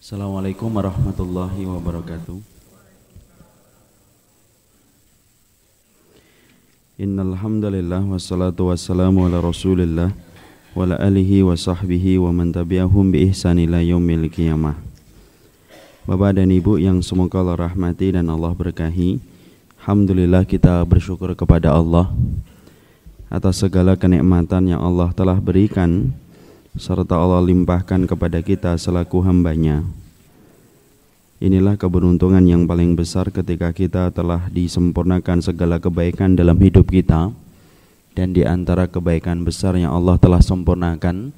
Assalamualaikum warahmatullahi wabarakatuh. Innal hamdalillah wassalatu wassalamu ala Rasulillah wa ala alihi wa sahbihi wa man tabi'ahum bi ihsan ila yaumil qiyamah. Bapak dan Ibu yang semoga Allah rahmati dan Allah berkahi, alhamdulillah kita bersyukur kepada Allah atas segala kenikmatan yang Allah telah berikan serta Allah limpahkan kepada kita selaku hambanya. Inilah keberuntungan yang paling besar ketika kita telah disempurnakan segala kebaikan dalam hidup kita. Dan di antara kebaikan besar yang Allah telah sempurnakan,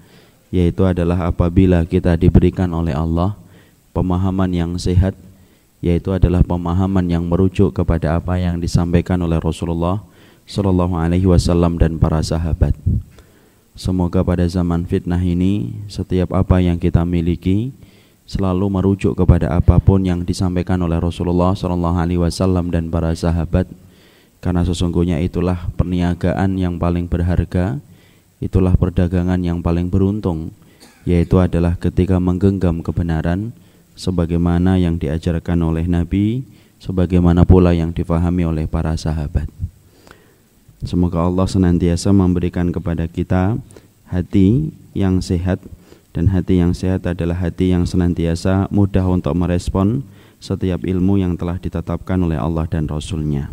yaitu adalah apabila kita diberikan oleh Allah pemahaman yang sehat, yaitu adalah pemahaman yang merujuk kepada apa yang disampaikan oleh Rasulullah Sallallahu Alaihi Wasallam dan para sahabat. Semoga pada zaman fitnah ini setiap apa yang kita miliki selalu merujuk kepada apapun yang disampaikan oleh Rasulullah Sallallahu Alaihi Wasallam dan para sahabat, karena sesungguhnya itulah perniagaan yang paling berharga, itulah perdagangan yang paling beruntung, yaitu adalah ketika menggenggam kebenaran sebagaimana yang diajarkan oleh Nabi, sebagaimana pula yang difahami oleh para sahabat. Semoga Allah senantiasa memberikan kepada kita hati yang sehat, dan hati yang sehat adalah hati yang senantiasa mudah untuk merespon setiap ilmu yang telah ditetapkan oleh Allah dan Rasul-Nya.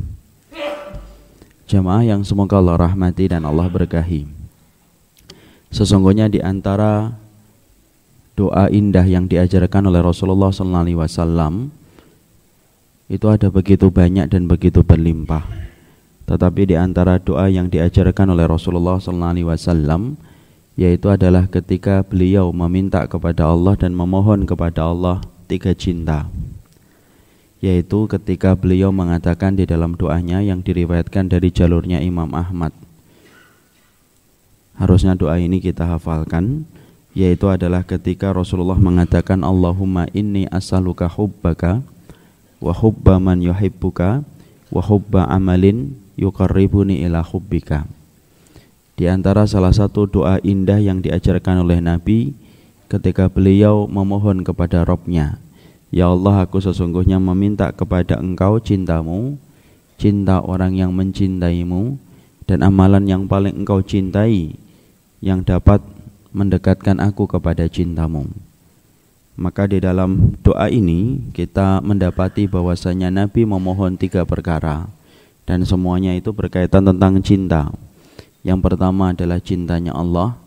Jamaah yang semoga Allah rahmati dan Allah berkahi, sesungguhnya di antara doa indah yang diajarkan oleh Rasulullah SAW itu ada begitu banyak dan begitu berlimpah. Tetapi di antara doa yang diajarkan oleh Rasulullah SAW, yaitu adalah ketika beliau meminta kepada Allah dan memohon kepada Allah 3 cinta, yaitu ketika beliau mengatakan di dalam doanya yang diriwayatkan dari jalurnya Imam Ahmad. Harusnya doa ini kita hafalkan, yaitu adalah ketika Rasulullah mengatakan Allahumma inni as'aluka hubbaka wa hubba man yuhibbuka wa hubba amalin yuqarribuni ila hubbika. Di antara salah satu doa indah yang diajarkan oleh Nabi ketika beliau memohon kepada Rabb-Nya, ya Allah, aku sesungguhnya meminta kepada Engkau cintamu, cinta orang yang mencintaimu, dan amalan yang paling Engkau cintai yang dapat mendekatkan aku kepada cintamu. Maka di dalam doa ini kita mendapati bahwasanya Nabi memohon 3 perkara, dan semuanya itu berkaitan tentang cinta. Yang pertama adalah cintanya Allah,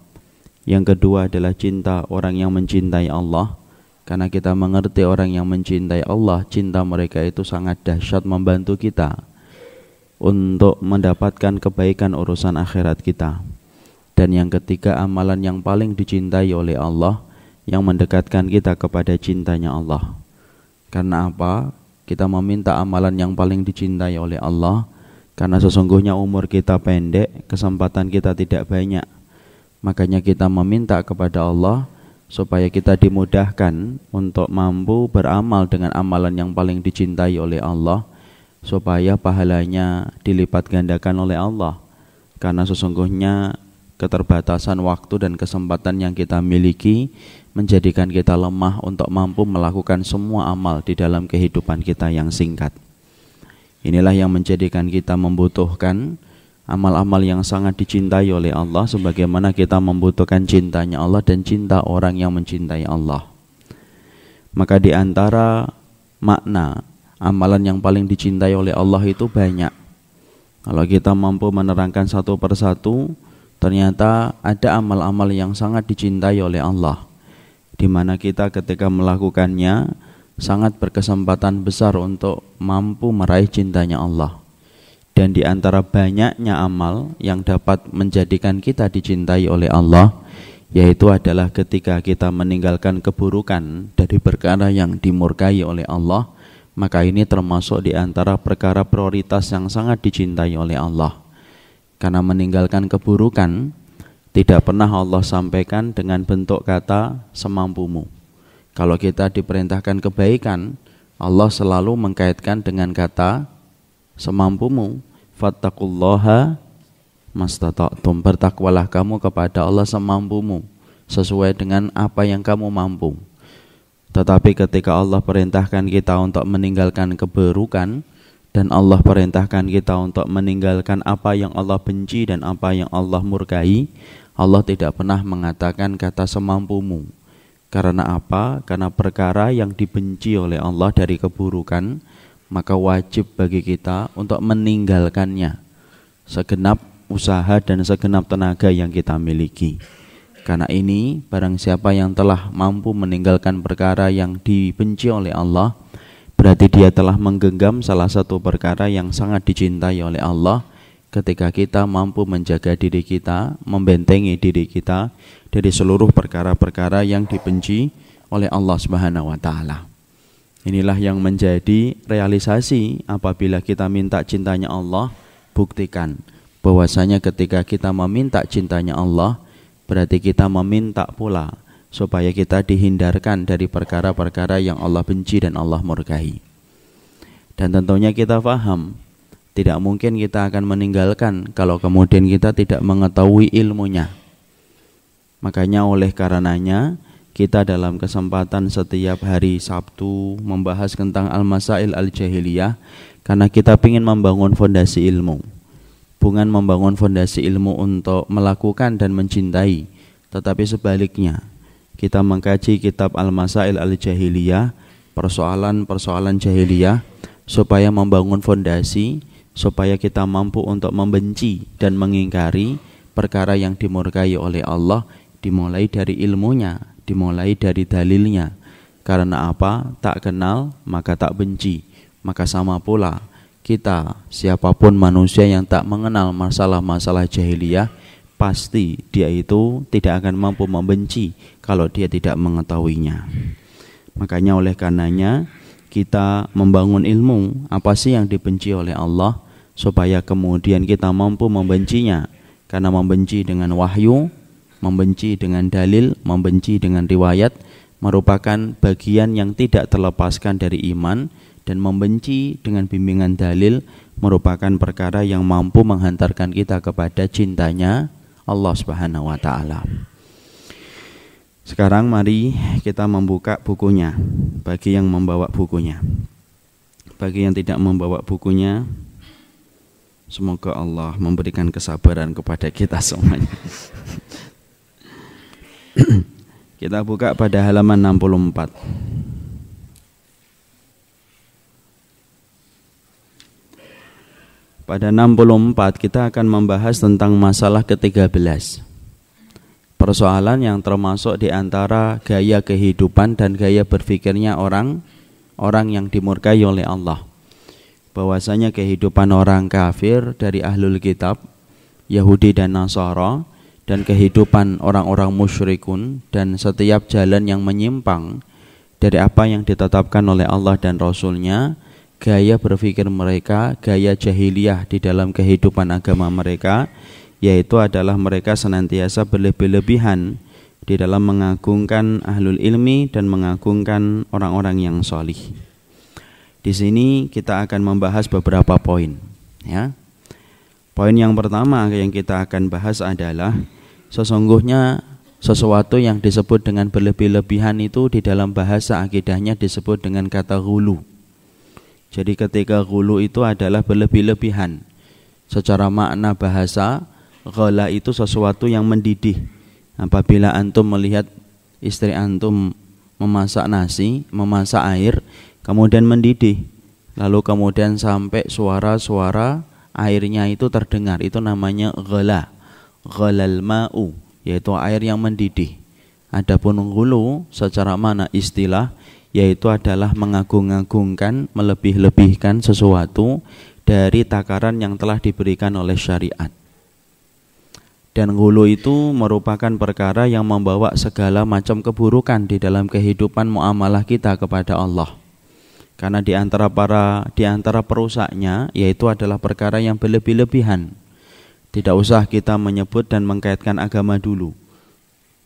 yang kedua adalah cinta orang yang mencintai Allah, karena kita mengerti orang yang mencintai Allah, cinta mereka itu sangat dahsyat membantu kita untuk mendapatkan kebaikan urusan akhirat kita. Dan yang ketiga, amalan yang paling dicintai oleh Allah, yang mendekatkan kita kepada cintanya Allah. Karena apa? Kita meminta amalan yang paling dicintai oleh Allah karena sesungguhnya umur kita pendek, kesempatan kita tidak banyak. Makanya kita meminta kepada Allah supaya kita dimudahkan untuk mampu beramal dengan amalan yang paling dicintai oleh Allah, supaya pahalanya dilipat gandakan oleh Allah. Karena sesungguhnya keterbatasan waktu dan kesempatan yang kita miliki menjadikan kita lemah untuk mampu melakukan semua amal di dalam kehidupan kita yang singkat. Inilah yang menjadikan kita membutuhkan amal-amal yang sangat dicintai oleh Allah, sebagaimana kita membutuhkan cintanya Allah dan cinta orang yang mencintai Allah. Maka di antara makna amalan yang paling dicintai oleh Allah itu banyak. Kalau kita mampu menerangkan satu persatu, ternyata ada amal-amal yang sangat dicintai oleh Allah, di mana kita ketika melakukannya sangat berkesempatan besar untuk mampu meraih cintanya Allah. Dan di antara banyaknya amal yang dapat menjadikan kita dicintai oleh Allah, yaitu adalah ketika kita meninggalkan keburukan dari perkara yang dimurkai oleh Allah, maka ini termasuk di antara perkara prioritas yang sangat dicintai oleh Allah. Karena meninggalkan keburukan tidak pernah Allah sampaikan dengan bentuk kata semampumu. Kalau kita diperintahkan kebaikan, Allah selalu mengkaitkan dengan kata semampumu. Fattaqullaha mastata'tum, bertakwalah kamu kepada Allah semampumu, sesuai dengan apa yang kamu mampu. Tetapi ketika Allah perintahkan kita untuk meninggalkan keburukan, dan Allah perintahkan kita untuk meninggalkan apa yang Allah benci dan apa yang Allah murkai, Allah tidak pernah mengatakan kata semampumu. Karena apa? Karena perkara yang dibenci oleh Allah dari keburukan, maka wajib bagi kita untuk meninggalkannya segenap usaha dan segenap tenaga yang kita miliki. Karena ini, barang siapa yang telah mampu meninggalkan perkara yang dibenci oleh Allah, berarti dia telah menggenggam salah satu perkara yang sangat dicintai oleh Allah. Ketika kita mampu menjaga diri kita, membentengi diri kita dari seluruh perkara-perkara yang dibenci oleh Allah Subhanahu wa taala. Inilah yang menjadi realisasi apabila kita minta cintanya Allah. Buktikan bahwasanya ketika kita meminta cintanya Allah, berarti kita meminta pula supaya kita dihindarkan dari perkara-perkara yang Allah benci dan Allah murkai. Dan tentunya kita paham, tidak mungkin kita akan meninggalkan kalau kemudian kita tidak mengetahui ilmunya. Makanya oleh karenanya kita dalam kesempatan setiap hari Sabtu membahas tentang Al-Masail Al-Jahiliyah, karena kita ingin membangun fondasi ilmu. Bukan membangun fondasi ilmu untuk melakukan dan mencintai, tetapi sebaliknya. Kita mengkaji kitab Al-Masail Al-Jahiliyah, persoalan-persoalan jahiliyah, supaya membangun fondasi, supaya kita mampu untuk membenci dan mengingkari perkara yang dimurkai oleh Allah, dimulai dari ilmunya, dimulai dari dalilnya. Karena apa? Tak kenal maka tak benci. Maka sama pula kita, siapapun manusia yang tak mengenal masalah-masalah jahiliyah, pasti dia itu tidak akan mampu membenci kalau dia tidak mengetahuinya. Makanya oleh karenanya kita membangun ilmu apa sih yang dibenci oleh Allah, supaya kemudian kita mampu membencinya. Karena membenci dengan wahyu, membenci dengan dalil, membenci dengan riwayat merupakan bagian yang tidak terlepaskan dari iman, dan membenci dengan bimbingan dalil merupakan perkara yang mampu menghantarkan kita kepada cintanya Allah Subhanahu wa taala. Sekarang mari kita membuka bukunya bagi yang membawa bukunya. Bagi yang tidak membawa bukunya, semoga Allah memberikan kesabaran kepada kita semuanya. Kita buka pada halaman 64. Pada 64 kita akan membahas tentang masalah ke-13. Persoalan yang termasuk di antara gaya kehidupan dan gaya berpikirnya orang yang dimurkai oleh Allah. Bahwasanya kehidupan orang kafir dari ahlul kitab, Yahudi dan Nasara, dan kehidupan orang-orang musyrikun dan setiap jalan yang menyimpang dari apa yang ditetapkan oleh Allah dan Rasul-Nya, gaya berpikir mereka, gaya jahiliyah di dalam kehidupan agama mereka, yaitu adalah mereka senantiasa berlebih-lebihan di dalam mengagungkan ahlul ilmi dan mengagungkan orang-orang yang solih. Di sini kita akan membahas beberapa poin. Ya. Poin yang pertama yang kita akan bahas adalah sesungguhnya sesuatu yang disebut dengan berlebih-lebihan itu di dalam bahasa akidahnya disebut dengan kata ghulu. Jadi ketika ghulu itu adalah berlebih-lebihan. Secara makna bahasa, ghala itu sesuatu yang mendidih. Apabila antum melihat istri antum memasak nasi, memasak air, kemudian mendidih, lalu kemudian sampai suara-suara airnya itu terdengar, itu namanya ghala. Ghalal ma'u, yaitu air yang mendidih. Adapun ghulu secara makna istilah, yaitu adalah mengagung-agungkan, melebih-lebihkan sesuatu dari takaran yang telah diberikan oleh syariat. Dan ghulu itu merupakan perkara yang membawa segala macam keburukan di dalam kehidupan muamalah kita kepada Allah. Karena di antara perusaknya yaitu adalah perkara yang berlebih-lebihan. Tidak usah kita menyebut dan mengkaitkan agama dulu.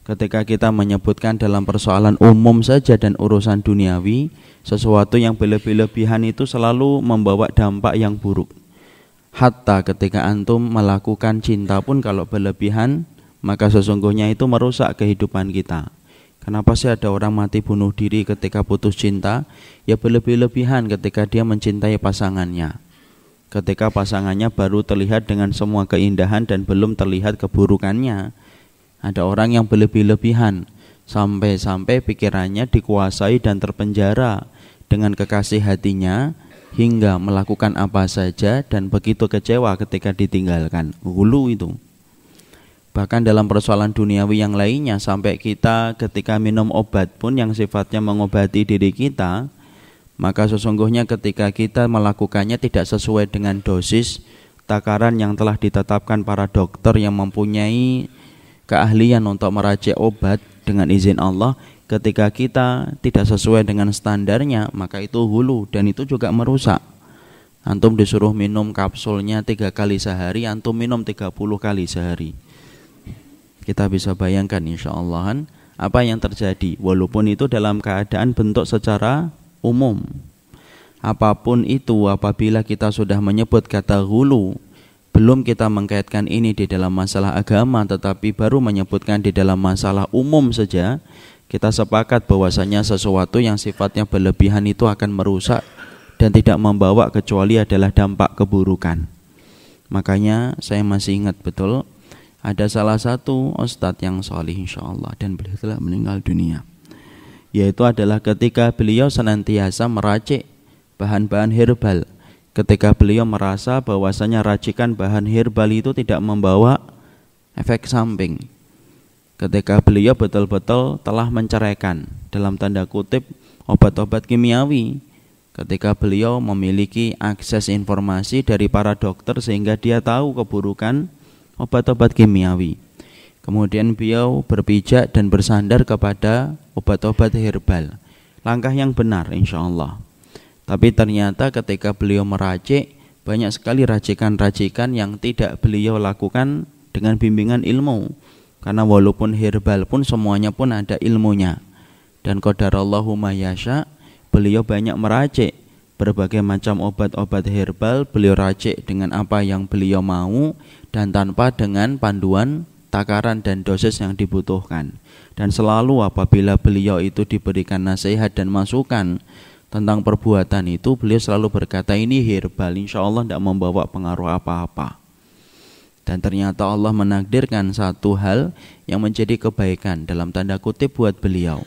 Ketika kita menyebutkan dalam persoalan umum saja dan urusan duniawi, sesuatu yang berlebih-lebihan itu selalu membawa dampak yang buruk. Hatta ketika antum melakukan cinta pun kalau berlebihan, maka sesungguhnya itu merusak kehidupan kita. Kenapa sih ada orang mati bunuh diri ketika putus cinta? Ya berlebih-lebihan ketika dia mencintai pasangannya. Ketika pasangannya baru terlihat dengan semua keindahan dan belum terlihat keburukannya. Ada orang yang berlebih-lebihan sampai-sampai pikirannya dikuasai dan terpenjara dengan kekasih hatinya hingga melakukan apa saja dan begitu kecewa ketika ditinggalkan. Hulu itu. Bahkan dalam persoalan duniawi yang lainnya, sampai kita ketika minum obat pun yang sifatnya mengobati diri kita, maka sesungguhnya ketika kita melakukannya tidak sesuai dengan dosis takaran yang telah ditetapkan para dokter yang mempunyai keahlian untuk meracik obat dengan izin Allah, ketika kita tidak sesuai dengan standarnya, maka itu hulu dan itu juga merusak. Antum disuruh minum kapsulnya 3 kali sehari, antum minum 30 kali sehari. Kita bisa bayangkan insyaallah apa yang terjadi, walaupun itu dalam keadaan bentuk secara umum. Apapun itu, apabila kita sudah menyebut kata hulu, belum kita mengkaitkan ini di dalam masalah agama, tetapi baru menyebutkan di dalam masalah umum saja, kita sepakat bahwasanya sesuatu yang sifatnya berlebihan itu akan merusak dan tidak membawa kecuali adalah dampak keburukan. Makanya saya masih ingat betul, ada salah satu ustadz yang salih insyaallah dan beliau telah meninggal dunia. Yaitu adalah ketika beliau senantiasa meracik bahan-bahan herbal. Ketika beliau merasa bahwasanya racikan bahan herbal itu tidak membawa efek samping. Ketika beliau betul-betul telah menceraikan dalam tanda kutip obat-obat kimiawi. Ketika beliau memiliki akses informasi dari para dokter sehingga dia tahu keburukan obat-obat kimiawi. Kemudian beliau berpijak dan bersandar kepada obat-obat herbal. Langkah yang benar insyaallah. Tapi ternyata ketika beliau meracik, banyak sekali racikan-racikan yang tidak beliau lakukan dengan bimbingan ilmu. Karena walaupun herbal pun semuanya pun ada ilmunya. Dan qadarallahu ma yasha, beliau banyak meracik berbagai macam obat-obat herbal, beliau racik dengan apa yang beliau mau dan tanpa dengan panduan takaran dan dosis yang dibutuhkan. Dan selalu apabila beliau itu diberikan nasihat dan masukan tentang perbuatan itu, beliau selalu berkata ini herbal, insya Allah tidak membawa pengaruh apa-apa. Dan ternyata Allah menakdirkan satu hal yang menjadi kebaikan dalam tanda kutip buat beliau.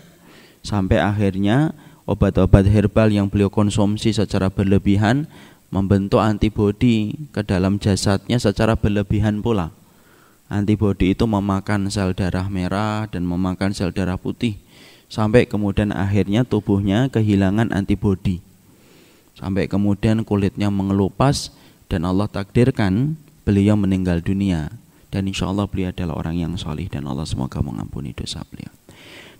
Sampai akhirnya obat-obat herbal yang beliau konsumsi secara berlebihan membentuk antibodi ke dalam jasadnya secara berlebihan pula. Antibodi itu memakan sel darah merah dan memakan sel darah putih. Sampai kemudian akhirnya tubuhnya kehilangan antibodi. Sampai kemudian kulitnya mengelupas dan Allah takdirkan beliau meninggal dunia. Dan insya Allah beliau adalah orang yang salih dan Allah semoga mengampuni dosa beliau.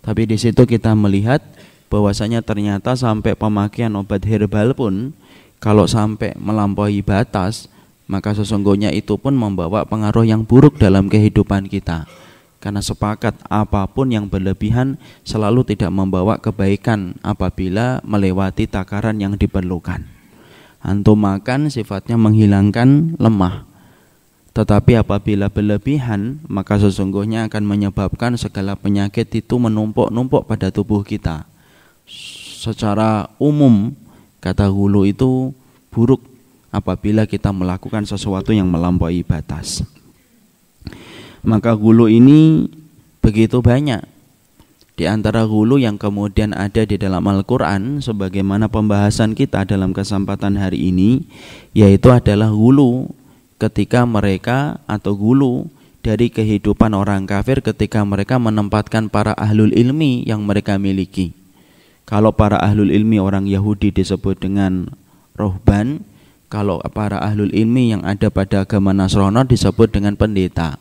Tapi di situ kita melihat bahwasanya ternyata sampai pemakaian obat herbal pun kalau sampai melampaui batas, maka sesungguhnya itu pun membawa pengaruh yang buruk dalam kehidupan kita. Karena sepakat apapun yang berlebihan selalu tidak membawa kebaikan apabila melewati takaran yang diperlukan. Antum makan sifatnya menghilangkan lemah. Tetapi apabila berlebihan, maka sesungguhnya akan menyebabkan segala penyakit itu menumpuk-numpuk pada tubuh kita. Secara umum, kata hulu itu buruk apabila kita melakukan sesuatu yang melampaui batas. Maka hulu ini begitu banyak. Di antara hulu yang kemudian ada di dalam Al-Quran, sebagaimana pembahasan kita dalam kesempatan hari ini, yaitu adalah hulu ketika mereka atau hulu dari kehidupan orang kafir ketika mereka menempatkan para ahlul ilmi yang mereka miliki. Kalau para ahlul ilmi orang Yahudi disebut dengan rohban, kalau para ahlul ilmi yang ada pada agama Nasrani disebut dengan pendeta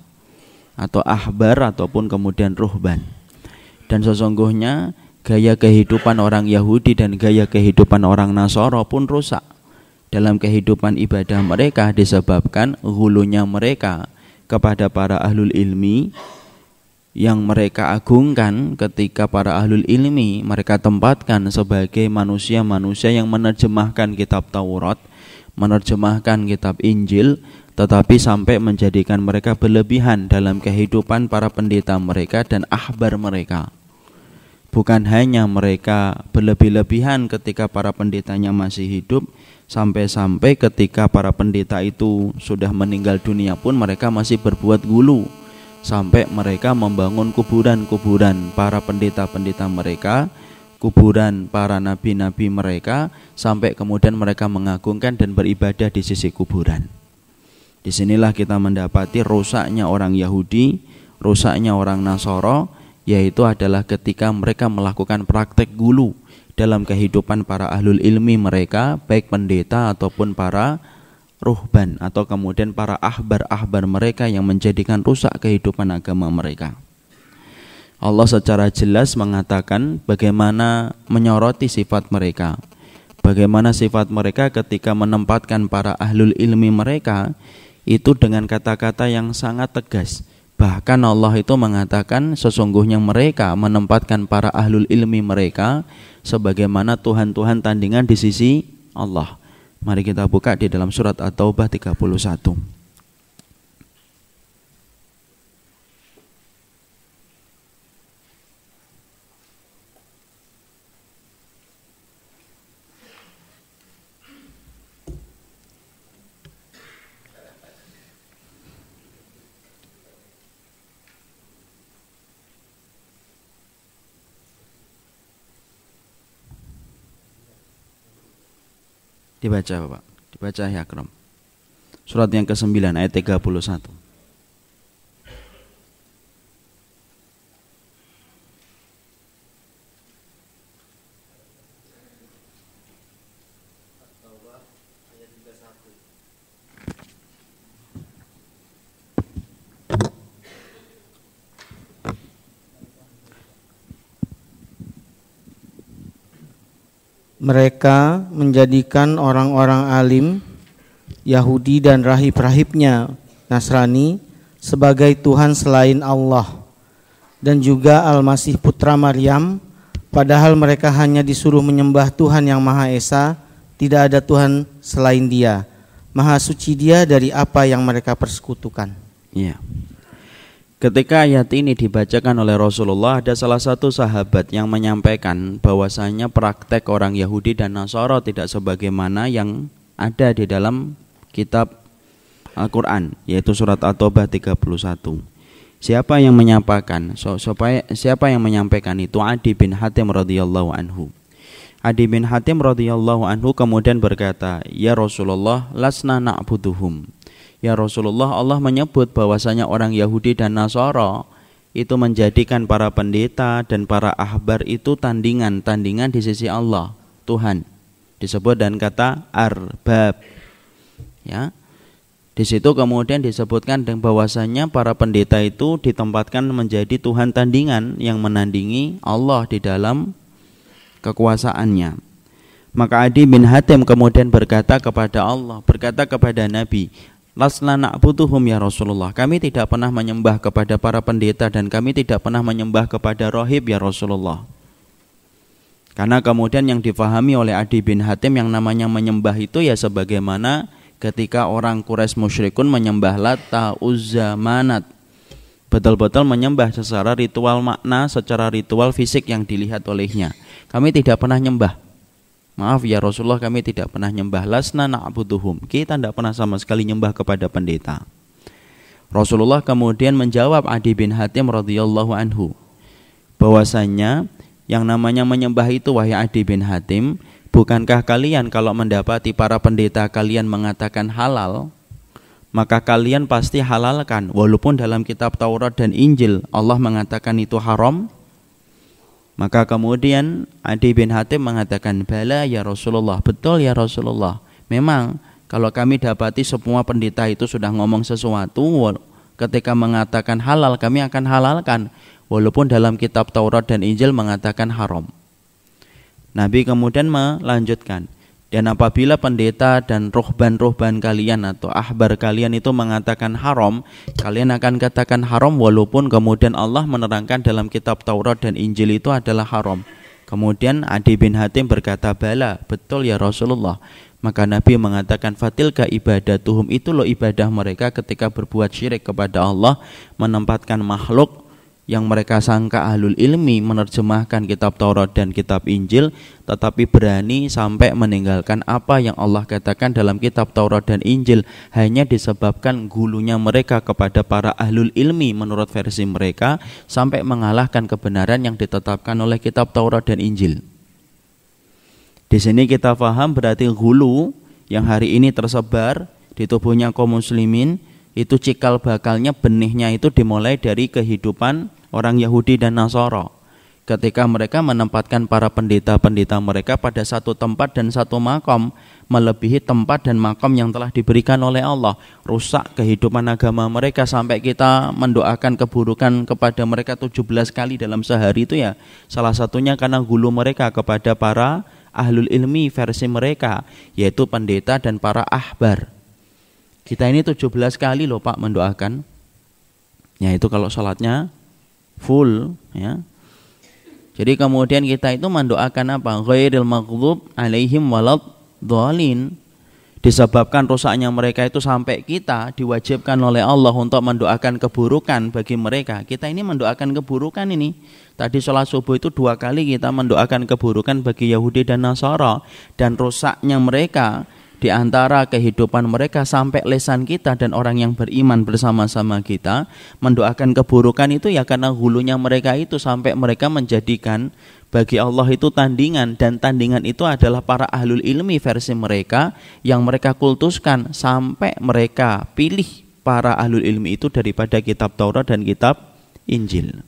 atau ahbar ataupun kemudian ruhban. Dan sesungguhnya gaya kehidupan orang Yahudi dan gaya kehidupan orang Nasara pun rusak dalam kehidupan ibadah mereka disebabkan hulunya mereka kepada para ahlul ilmi yang mereka agungkan. Ketika para ahlul ilmi mereka tempatkan sebagai manusia-manusia yang menerjemahkan kitab Taurat, menerjemahkan kitab Injil, tetapi sampai menjadikan mereka berlebihan dalam kehidupan para pendeta mereka dan ahbar mereka. Bukan hanya mereka berlebih-lebihan ketika para pendetanya masih hidup, sampai-sampai ketika para pendeta itu sudah meninggal dunia pun mereka masih berbuat gulu, sampai mereka membangun kuburan-kuburan para pendeta-pendeta mereka, kuburan para nabi-nabi mereka, sampai kemudian mereka mengagungkan dan beribadah di sisi kuburan. Disinilah kita mendapati rusaknya orang Yahudi, rusaknya orang Nasara, yaitu adalah ketika mereka melakukan praktek gulu dalam kehidupan para ahlul ilmi mereka, baik pendeta ataupun para ruhban atau kemudian para ahbar-ahbar mereka yang menjadikan rusak kehidupan agama mereka. Allah secara jelas mengatakan bagaimana menyoroti sifat mereka, bagaimana sifat mereka ketika menempatkan para ahlul ilmi mereka itu dengan kata-kata yang sangat tegas. Bahkan Allah itu mengatakan sesungguhnya mereka menempatkan para ahlul ilmi mereka sebagaimana Tuhan-Tuhan tandingan di sisi Allah. Mari kita buka di dalam surat At-Taubah 31. Dibaca Bapak, dibaca ya Akram. Surat yang ke-9 ayat 31. Mereka menjadikan orang-orang alim Yahudi dan rahib-rahibnya Nasrani sebagai Tuhan selain Allah, dan juga Al-Masih putra Maryam, padahal mereka hanya disuruh menyembah Tuhan yang Maha Esa, tidak ada Tuhan selain Dia. Maha suci Dia dari apa yang mereka persekutukan. Iya. Ketika ayat ini dibacakan oleh Rasulullah, ada salah satu sahabat yang menyampaikan bahwasanya praktek orang Yahudi dan Nasara tidak sebagaimana yang ada di dalam kitab Al-Quran, yaitu surat At-Taubah 31. Siapa yang menyampaikan? Siapa yang menyampaikan itu? Adi bin Hatim radhiyallahu anhu. Adi bin Hatim radhiyallahu anhu kemudian berkata, "Ya Rasulullah, lasna na'buduhum." Ya Rasulullah, Allah menyebut bahwasanya orang Yahudi dan Nasara itu menjadikan para pendeta dan para ahbar itu tandingan di sisi Allah, Tuhan. Disebut dan kata arbab. Ya. Di situ kemudian disebutkan dengan bahwasanya para pendeta itu ditempatkan menjadi Tuhan tandingan yang menandingi Allah di dalam kekuasaannya. Maka Adi bin Hatim kemudian berkata kepada Allah, berkata kepada Nabi, "Lasna na'buduhum ya Rasulullah." Kami tidak pernah menyembah kepada para pendeta dan kami tidak pernah menyembah kepada rohib ya Rasulullah. Karena kemudian yang difahami oleh Adi bin Hatim yang namanya menyembah itu ya sebagaimana ketika orang Quraisy musyrikun menyembah Lata, Uzza, Manat. Betul-betul menyembah secara ritual makna, secara ritual fisik yang dilihat olehnya. Kami tidak pernah nyembah. Maaf ya Rasulullah, kami tidak pernah nyembah. Lasna na'buduhum. Kita tidak pernah sama sekali nyembah kepada pendeta. Rasulullah kemudian menjawab Adi bin Hatim radhiyallahu anhu bahwasanya yang namanya menyembah itu, wahai Adi bin Hatim, bukankah kalian kalau mendapati para pendeta kalian mengatakan halal, maka kalian pasti halalkan, walaupun dalam kitab Taurat dan Injil Allah mengatakan itu haram? Maka kemudian Adi bin Hatim mengatakan, "Bala ya Rasulullah." Betul ya Rasulullah. Memang kalau kami dapati semua pendeta itu sudah ngomong sesuatu, ketika mengatakan halal kami akan halalkan, walaupun dalam kitab Taurat dan Injil mengatakan haram. Nabi kemudian melanjutkan, dan apabila pendeta dan ruhban-ruhban kalian atau ahbar kalian itu mengatakan haram, kalian akan katakan haram walaupun kemudian Allah menerangkan dalam kitab Taurat dan Injil itu adalah haram. Kemudian Adi bin Hatim berkata, "Bala, betul ya Rasulullah." Maka Nabi mengatakan, "Fatilka ibadatuhum." Itu loh ibadah mereka ketika berbuat syirik kepada Allah, menempatkan makhluk yang mereka sangka ahlul ilmi menerjemahkan kitab Taurat dan kitab Injil, tetapi berani sampai meninggalkan apa yang Allah katakan dalam kitab Taurat dan Injil hanya disebabkan gulunya mereka kepada para ahlul ilmi menurut versi mereka, sampai mengalahkan kebenaran yang ditetapkan oleh kitab Taurat dan Injil. Di sini kita paham berarti gulu yang hari ini tersebar di tubuhnya kaum muslimin itu cikal bakalnya, benihnya itu dimulai dari kehidupan orang Yahudi dan Nasara. Ketika mereka menempatkan para pendeta-pendeta mereka pada satu tempat dan satu makom, melebihi tempat dan makom yang telah diberikan oleh Allah, rusak kehidupan agama mereka sampai kita mendoakan keburukan kepada mereka 17 kali dalam sehari itu ya. Salah satunya karena gulu mereka kepada para ahlul ilmi versi mereka, yaitu pendeta dan para ahbar. Kita ini 17 kali loh Pak mendoakan. Ya itu kalau sholatnya full ya. Jadi kemudian kita itu mendoakan apa? Ghairil maghdub alaihim waladhdallin. Disebabkan rusaknya mereka itu sampai kita diwajibkan oleh Allah untuk mendoakan keburukan bagi mereka. Kita ini mendoakan keburukan ini. Tadi sholat subuh itu 2 kali kita mendoakan keburukan bagi Yahudi dan Nasara, dan rusaknya mereka di antara kehidupan mereka sampai lesan kita dan orang yang beriman bersama-sama kita mendoakan keburukan itu ya karena hulunya mereka itu sampai mereka menjadikan bagi Allah itu tandingan, dan tandingan itu adalah para ahlul ilmi versi mereka yang mereka kultuskan sampai mereka pilih para ahlul ilmi itu daripada kitab Taurat dan kitab Injil.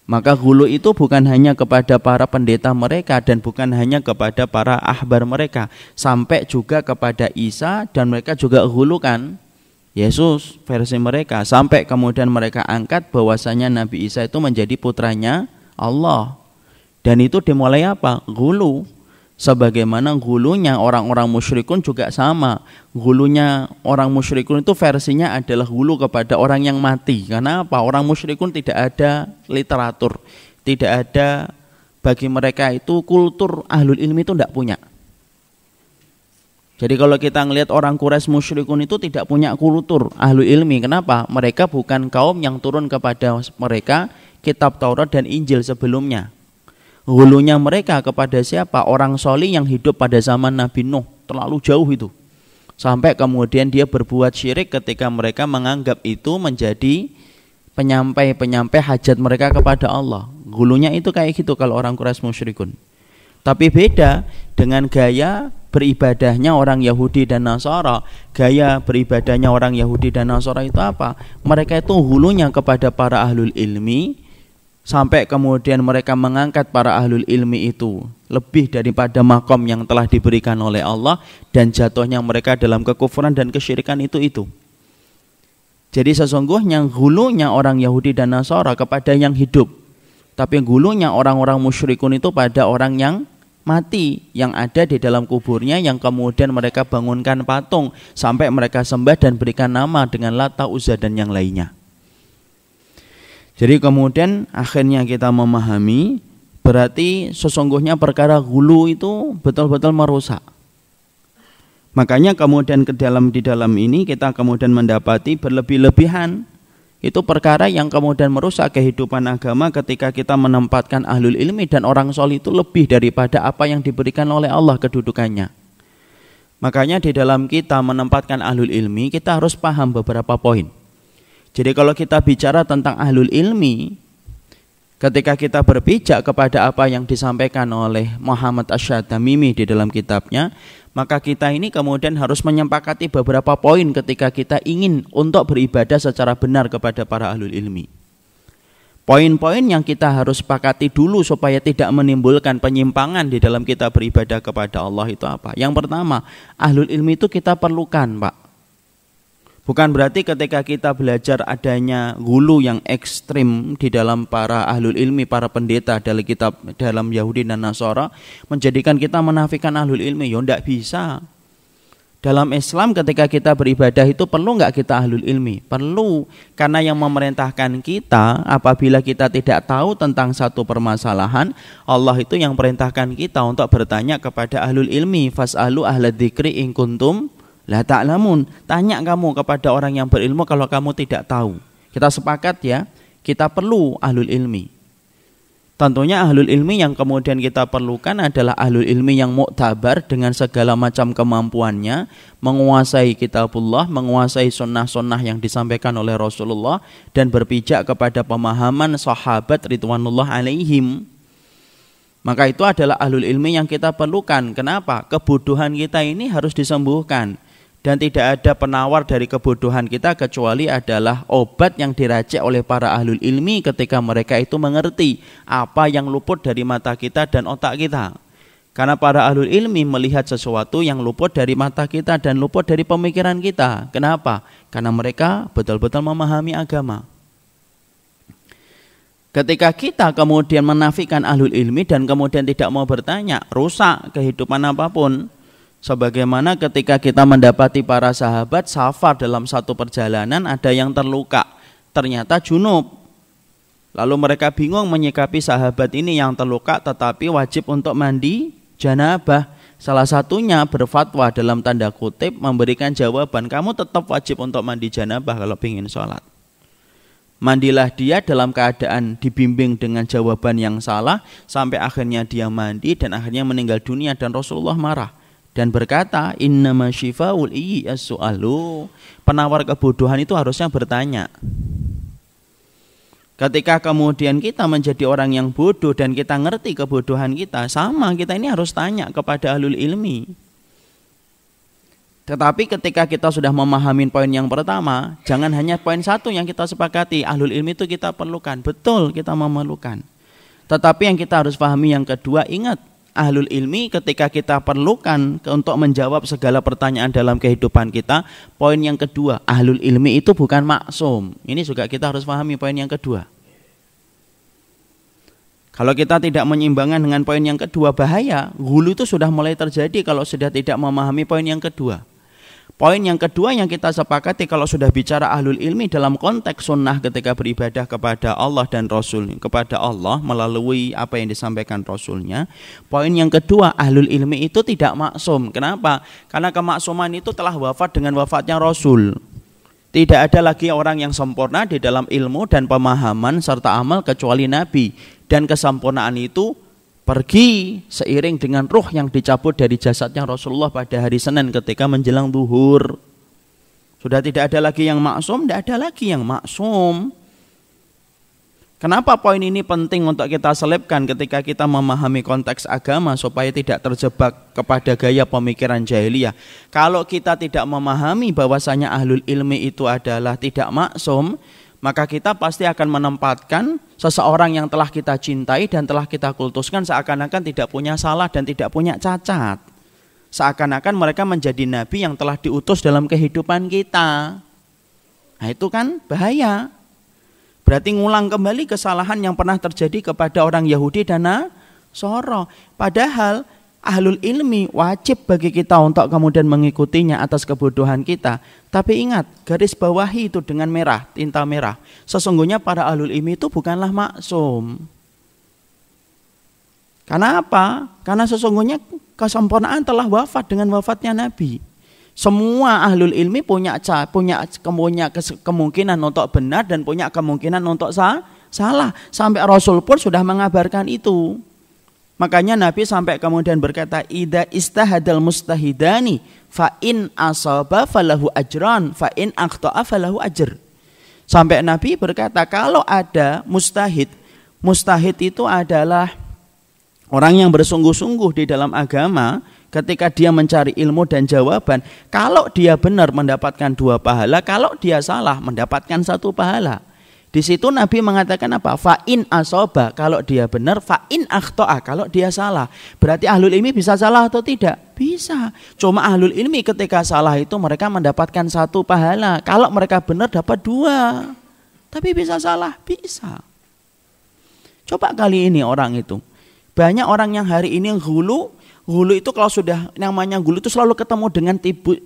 Maka hulu itu bukan hanya kepada para pendeta mereka dan bukan hanya kepada para ahbar mereka, sampai juga kepada Isa, dan mereka juga hulukan Yesus versi mereka, sampai kemudian mereka angkat bahwasanya Nabi Isa itu menjadi putranya Allah. Dan itu dimulai apa? Hulu. Sebagaimana hulunya orang-orang musyrikun juga sama. Hulunya orang musyrikun itu versinya adalah hulu kepada orang yang mati. Karena apa? Orang musyrikun tidak ada literatur, tidak ada, bagi mereka itu kultur ahlul ilmi itu tidak punya. Jadi kalau kita ngelihat orang Quraisy musyrikun itu tidak punya kultur ahlul ilmi. Kenapa? Mereka bukan kaum yang turun kepada mereka kitab Taurat dan Injil sebelumnya. Hulunya mereka kepada siapa? Orang solih yang hidup pada zaman Nabi Nuh, terlalu jauh itu. Sampai kemudian dia berbuat syirik ketika mereka menganggap itu menjadi penyampai hajat mereka kepada Allah. Hulunya itu kayak gitu kalau orang Quraisy musyrikun. Tapi beda dengan gaya beribadahnya orang Yahudi dan Nasara. Gaya beribadahnya orang Yahudi dan Nasara itu apa? Mereka itu hulunya kepada para ahlul ilmi, sampai kemudian mereka mengangkat para ahlul ilmi itu lebih daripada makom yang telah diberikan oleh Allah, dan jatuhnya mereka dalam kekufuran dan kesyirikan itu. Jadi sesungguhnya hulunya orang Yahudi dan Nasara kepada yang hidup, tapi hulunya orang-orang musyrikun itu pada orang yang mati, yang ada di dalam kuburnya, yang kemudian mereka bangunkan patung sampai mereka sembah dan berikan nama dengan Lata, Uzza dan yang lainnya. Jadi kemudian akhirnya kita memahami berarti sesungguhnya perkara hulu itu betul-betul merusak. Makanya kemudian di dalam ini kita kemudian mendapati berlebih-lebihan. Itu perkara yang kemudian merusak kehidupan agama ketika kita menempatkan ahlul ilmi dan orang soleh itu lebih daripada apa yang diberikan oleh Allah kedudukannya. Makanya di dalam kita menempatkan ahlul ilmi kita harus paham beberapa poin. Jadi kalau kita bicara tentang ahlul ilmi, ketika kita berpijak kepada apa yang disampaikan oleh Muhammad Asy-Syadamimi di dalam kitabnya, maka kita ini kemudian harus menyepakati beberapa poin ketika kita ingin untuk beribadah secara benar kepada para ahlul ilmi. Poin-poin yang kita harus sepakati dulu supaya tidak menimbulkan penyimpangan di dalam kita beribadah kepada Allah itu apa? Yang pertama, ahlul ilmi itu kita perlukan, Pak. Bukan berarti ketika kita belajar adanya hulu yang ekstrim di dalam para ahlul ilmi, para pendeta dalam Yahudi dan Nasara, menjadikan kita menafikan ahlul ilmi. Ya tidak bisa. Dalam Islam ketika kita beribadah itu perlu enggak kita ahlul ilmi? Perlu, karena yang memerintahkan kita apabila kita tidak tahu tentang satu permasalahan, Allah itu yang perintahkan kita untuk bertanya kepada ahlul ilmi. Fas'alu ahlad dzikri in kuntum la ta'lamun. Tanya kamu kepada orang yang berilmu kalau kamu tidak tahu. Kita sepakat ya, kita perlu ahlul ilmi. Tentunya ahlul ilmi yang kemudian kita perlukan adalah ahlul ilmi yang muktabar dengan segala macam kemampuannya, menguasai kitabullah, menguasai sunnah-sunnah yang disampaikan oleh Rasulullah, dan berpijak kepada pemahaman sahabat ridwanullah alaihim. Maka itu adalah ahlul ilmi yang kita perlukan. Kenapa? Kebodohan kita ini harus disembuhkan. Dan tidak ada penawar dari kebodohan kita kecuali adalah obat yang diracik oleh para ahlul ilmi ketika mereka itu mengerti apa yang luput dari mata kita dan otak kita. Karena para ahlul ilmi melihat sesuatu yang luput dari mata kita dan luput dari pemikiran kita. Kenapa? Karena mereka betul-betul memahami agama. Ketika kita kemudian menafikan ahlul ilmi dan kemudian tidak mau bertanya, rusak kehidupan apapun. Sebagaimana ketika kita mendapati para sahabat safar dalam satu perjalanan, ada yang terluka, ternyata junub. Lalu mereka bingung menyikapi sahabat ini yang terluka tetapi wajib untuk mandi janabah. Salah satunya berfatwa dalam tanda kutip memberikan jawaban, kamu tetap wajib untuk mandi janabah kalau ingin sholat. Mandilah dia dalam keadaan dibimbing dengan jawaban yang salah sampai akhirnya dia mandi dan akhirnya meninggal dunia dan Rasulullah marah. Dan berkata, innama syifa'ul iyyi as-su'alu. Penawar kebodohan itu harusnya bertanya. Ketika kemudian kita menjadi orang yang bodoh dan kita ngerti kebodohan kita, sama kita ini harus tanya kepada ahlul ilmi. Tetapi ketika kita sudah memahami poin yang pertama, jangan hanya poin satu yang kita sepakati, ahlul ilmi itu kita perlukan. Betul, kita memerlukan. Tetapi yang kita harus pahami yang kedua, ingat, ahlul ilmi ketika kita perlukan untuk menjawab segala pertanyaan dalam kehidupan kita. Poin yang kedua, ahlul ilmi itu bukan maksum. Ini juga kita harus pahami poin yang kedua. Kalau kita tidak menyeimbangkan dengan poin yang kedua, bahaya. Hulu itu sudah mulai terjadi kalau sudah tidak memahami poin yang kedua. Poin yang kedua yang kita sepakati kalau sudah bicara ahlul ilmi dalam konteks sunnah ketika beribadah kepada Allah dan Rasul, kepada Allah melalui apa yang disampaikan Rasulnya. Poin yang kedua, ahlul ilmi itu tidak maksum. Kenapa? Karena kemaksuman itu telah wafat dengan wafatnya Rasul. Tidak ada lagi orang yang sempurna di dalam ilmu dan pemahaman serta amal kecuali Nabi. Dan kesempurnaan itu pergi seiring dengan ruh yang dicabut dari jasadnya Rasulullah pada hari Senin ketika menjelang zuhur. Sudah tidak ada lagi yang maksum, tidak ada lagi yang maksum. Kenapa poin ini penting untuk kita selipkan ketika kita memahami konteks agama supaya tidak terjebak kepada gaya pemikiran jahiliyah. Kalau kita tidak memahami bahwasanya ahlul ilmi itu adalah tidak maksum, maka kita pasti akan menempatkan seseorang yang telah kita cintai dan telah kita kultuskan seakan-akan tidak punya salah dan tidak punya cacat. Seakan-akan mereka menjadi nabi yang telah diutus dalam kehidupan kita. Nah itu kan bahaya. Berarti ngulang kembali kesalahan yang pernah terjadi kepada orang Yahudi dan Nasara. Padahal ahlul ilmi wajib bagi kita untuk kemudian mengikutinya atas kebodohan kita. Tapi ingat, garis bawahi itu dengan merah, tinta merah. Sesungguhnya para ahlul ilmi itu bukanlah maksum. Karena apa? Karena sesungguhnya kesempurnaan telah wafat dengan wafatnya Nabi. Semua ahlul ilmi punya kemungkinan untuk benar dan punya kemungkinan untuk salah. Sampai Rasul pun sudah mengabarkan itu. Makanya Nabi sampai kemudian berkata, idza istahadal mustahidani fa in asaba falahu ajran fa in akhta'a falahu ajr. Sampai Nabi berkata kalau ada mustahid itu adalah orang yang bersungguh-sungguh di dalam agama ketika dia mencari ilmu dan jawaban. Kalau dia benar mendapatkan 2 pahala, kalau dia salah mendapatkan 1 pahala. Di situ Nabi mengatakan apa? Fa'in asoba kalau dia benar, fa'in akhto'a kalau dia salah. Berarti ahlul ilmi bisa salah atau tidak? Bisa. Cuma ahlul ilmi ketika salah itu mereka mendapatkan 1 pahala. Kalau mereka benar dapat 2. Tapi bisa salah? Bisa. Coba kali ini orang itu. Banyak orang yang hari ini yang hulu itu kalau sudah namanya hulu itu selalu ketemu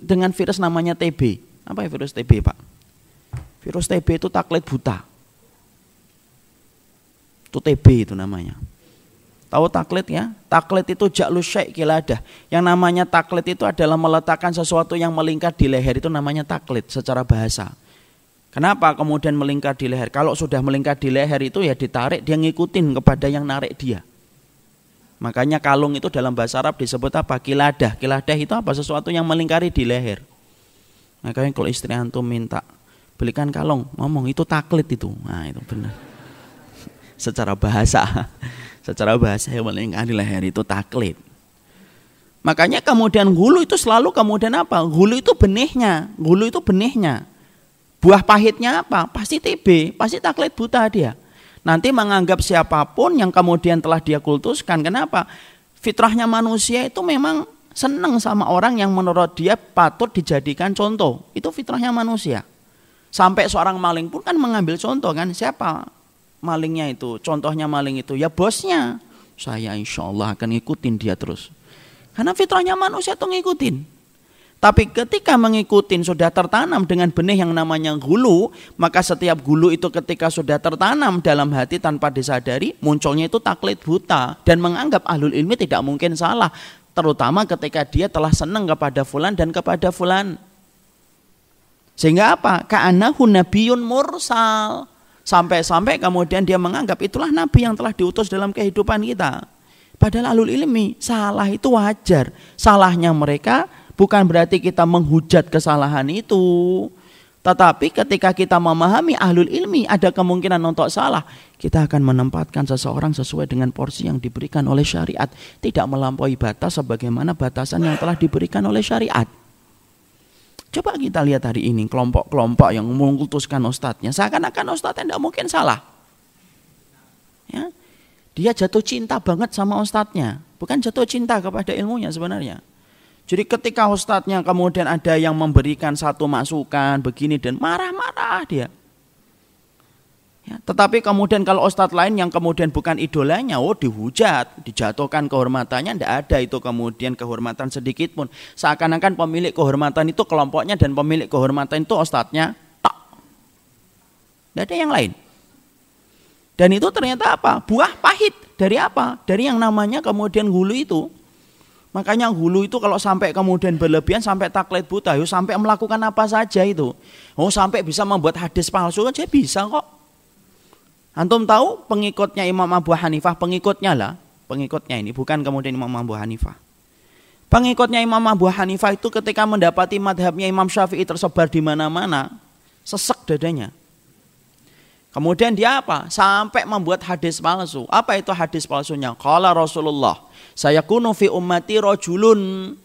dengan virus namanya TB. Apa ya virus TB, Pak? Virus TB itu taklid buta. Itu TB itu namanya. Tahu taklid ya? Taklid itu ja'lus syai' kiladah. Yang namanya taklid itu adalah meletakkan sesuatu yang melingkar di leher, itu namanya taklid secara bahasa. Kenapa kemudian melingkar di leher? Kalau sudah melingkar di leher itu ya ditarik, dia ngikutin kepada yang narik dia. Makanya kalung itu dalam bahasa Arab disebut apa? Kiladah. Kiladah itu apa? Sesuatu yang melingkari di leher. Makanya kalau istri antum minta belikan kalung, ngomong itu taklid itu. Nah itu benar. Secara bahasa yang melingkari leher itu taklid. Makanya kemudian hulu itu selalu kemudian apa? Hulu itu benihnya. Buah pahitnya apa? Pasti TB, pasti taklid buta dia. Nanti menganggap siapapun yang kemudian telah dia kultuskan. Kenapa? Fitrahnya manusia itu memang senang sama orang yang menurut dia patut dijadikan contoh. Itu fitrahnya manusia. Sampai seorang maling pun kan mengambil contoh kan. Siapa malingnya itu? Contohnya maling itu ya bosnya. Saya insya Allah akan ngikutin dia terus. Karena fitrahnya manusia tuh ngikutin. Tapi ketika mengikuti sudah tertanam dengan benih yang namanya hulu, maka setiap hulu itu ketika sudah tertanam dalam hati tanpa disadari, munculnya itu taklid buta dan menganggap ahlul ilmi tidak mungkin salah, terutama ketika dia telah senang kepada fulan dan kepada fulan. Sehingga apa? Ka'annahu nabiyyun mursal. Sampai-sampai kemudian dia menganggap itulah nabi yang telah diutus dalam kehidupan kita. Padahal ahlul ilmi salah itu wajar. Salahnya mereka bukan berarti kita menghujat kesalahan itu. Tetapi ketika kita memahami ahlul ilmi ada kemungkinan untuk salah, kita akan menempatkan seseorang sesuai dengan porsi yang diberikan oleh syariat. Tidak melampaui batas sebagaimana batasan yang telah diberikan oleh syariat. Coba kita lihat hari ini kelompok-kelompok yang mengkultuskan ustadznya. Seakan-akan ustadznya tidak mungkin salah. Ya. Dia jatuh cinta banget sama ustadznya. Bukan jatuh cinta kepada ilmunya sebenarnya. Jadi ketika ustadznya kemudian ada yang memberikan satu masukan begini dan marah-marah dia. Ya, tetapi kemudian kalau ustadz lain yang kemudian bukan idolanya, dihujat, dijatuhkan kehormatannya, tidak ada itu kemudian kehormatan sedikit pun. Seakan-akan pemilik kehormatan itu kelompoknya dan pemilik kehormatan itu ustadznya. Tidak ada yang lain. Dan itu ternyata apa? Buah pahit. Dari apa? Dari yang namanya kemudian hulu itu. Makanya hulu itu kalau sampai kemudian berlebihan sampai taklid buta, sampai melakukan apa saja itu. Sampai bisa membuat hadis palsu aja bisa kok. Antum tahu pengikutnya Imam Abu Hanifah, pengikutnya ini bukan kemudian Imam Abu Hanifah. Pengikutnya Imam Abu Hanifah itu ketika mendapati madhabnya Imam Syafi'i tersebar di mana-mana, sesek dadanya. Kemudian dia apa? Sampai membuat hadis palsu. Apa itu hadis palsunya? Qala Rasulullah, sayakunu fi ummati rajulun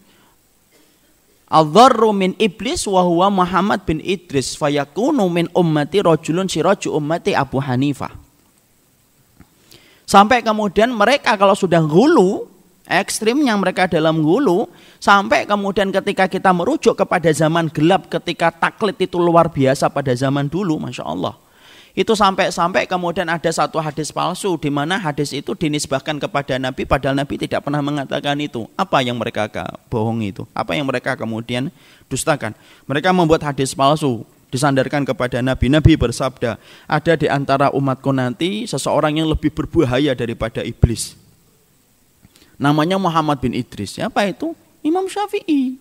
adzarru min iblis wa huwa Muhammad bin Idris fayakunu min ummati rajulun siraju ummati Abu Hanifah. Sampai kemudian mereka kalau sudah hulu, ekstrimnya mereka dalam hulu, sampai kemudian ketika kita merujuk kepada zaman gelap ketika taklid itu luar biasa pada zaman dulu, Masya Allah. Itu sampai kemudian ada satu hadis palsu di mana hadis itu dinisbahkan kepada Nabi padahal Nabi tidak pernah mengatakan itu. Apa yang mereka bohongi itu? Apa yang mereka kemudian dustakan? Mereka membuat hadis palsu disandarkan kepada Nabi. Nabi bersabda, ada di antara umatku nanti seseorang yang lebih berbahaya daripada iblis. Namanya Muhammad bin Idris. Siapa itu? Imam Syafi'i.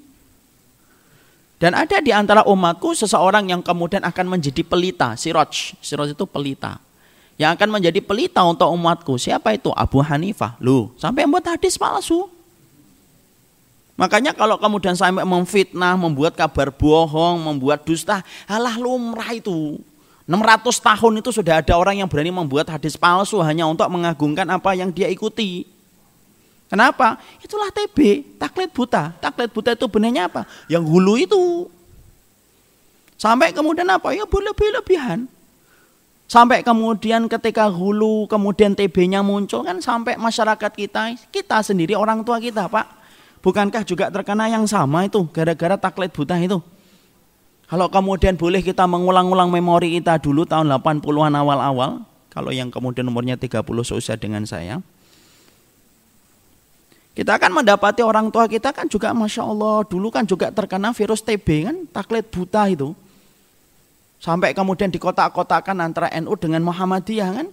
Dan ada di antara umatku seseorang yang kemudian akan menjadi pelita, siraj itu pelita. Yang akan menjadi pelita untuk umatku. Siapa itu? Abu Hanifah. Loh, sampai membuat hadis palsu. Makanya kalau kemudian sampai memfitnah, membuat kabar bohong, membuat dusta, alah lumrah itu. 600 tahun itu sudah ada orang yang berani membuat hadis palsu hanya untuk mengagungkan apa yang dia ikuti. Kenapa? Itulah TB, taklid buta. Taklid buta itu benarnya apa? Yang hulu itu. Sampai kemudian apa? Ya berlebih-lebihan. Sampai kemudian ketika hulu, kemudian TB-nya muncul kan sampai masyarakat kita sendiri, orang tua kita, Pak. Bukankah juga terkena yang sama itu, gara-gara taklid buta itu? Kalau kemudian boleh kita mengulang-ulang memori kita dulu tahun 80-an awal-awal, kalau yang kemudian umurnya 30 seusia dengan saya, kita akan mendapati orang tua kita kan juga Masya Allah dulu kan juga terkena virus TB kan, taklid buta itu. Sampai kemudian dikotak-kotakan antara NU dengan Muhammadiyah kan.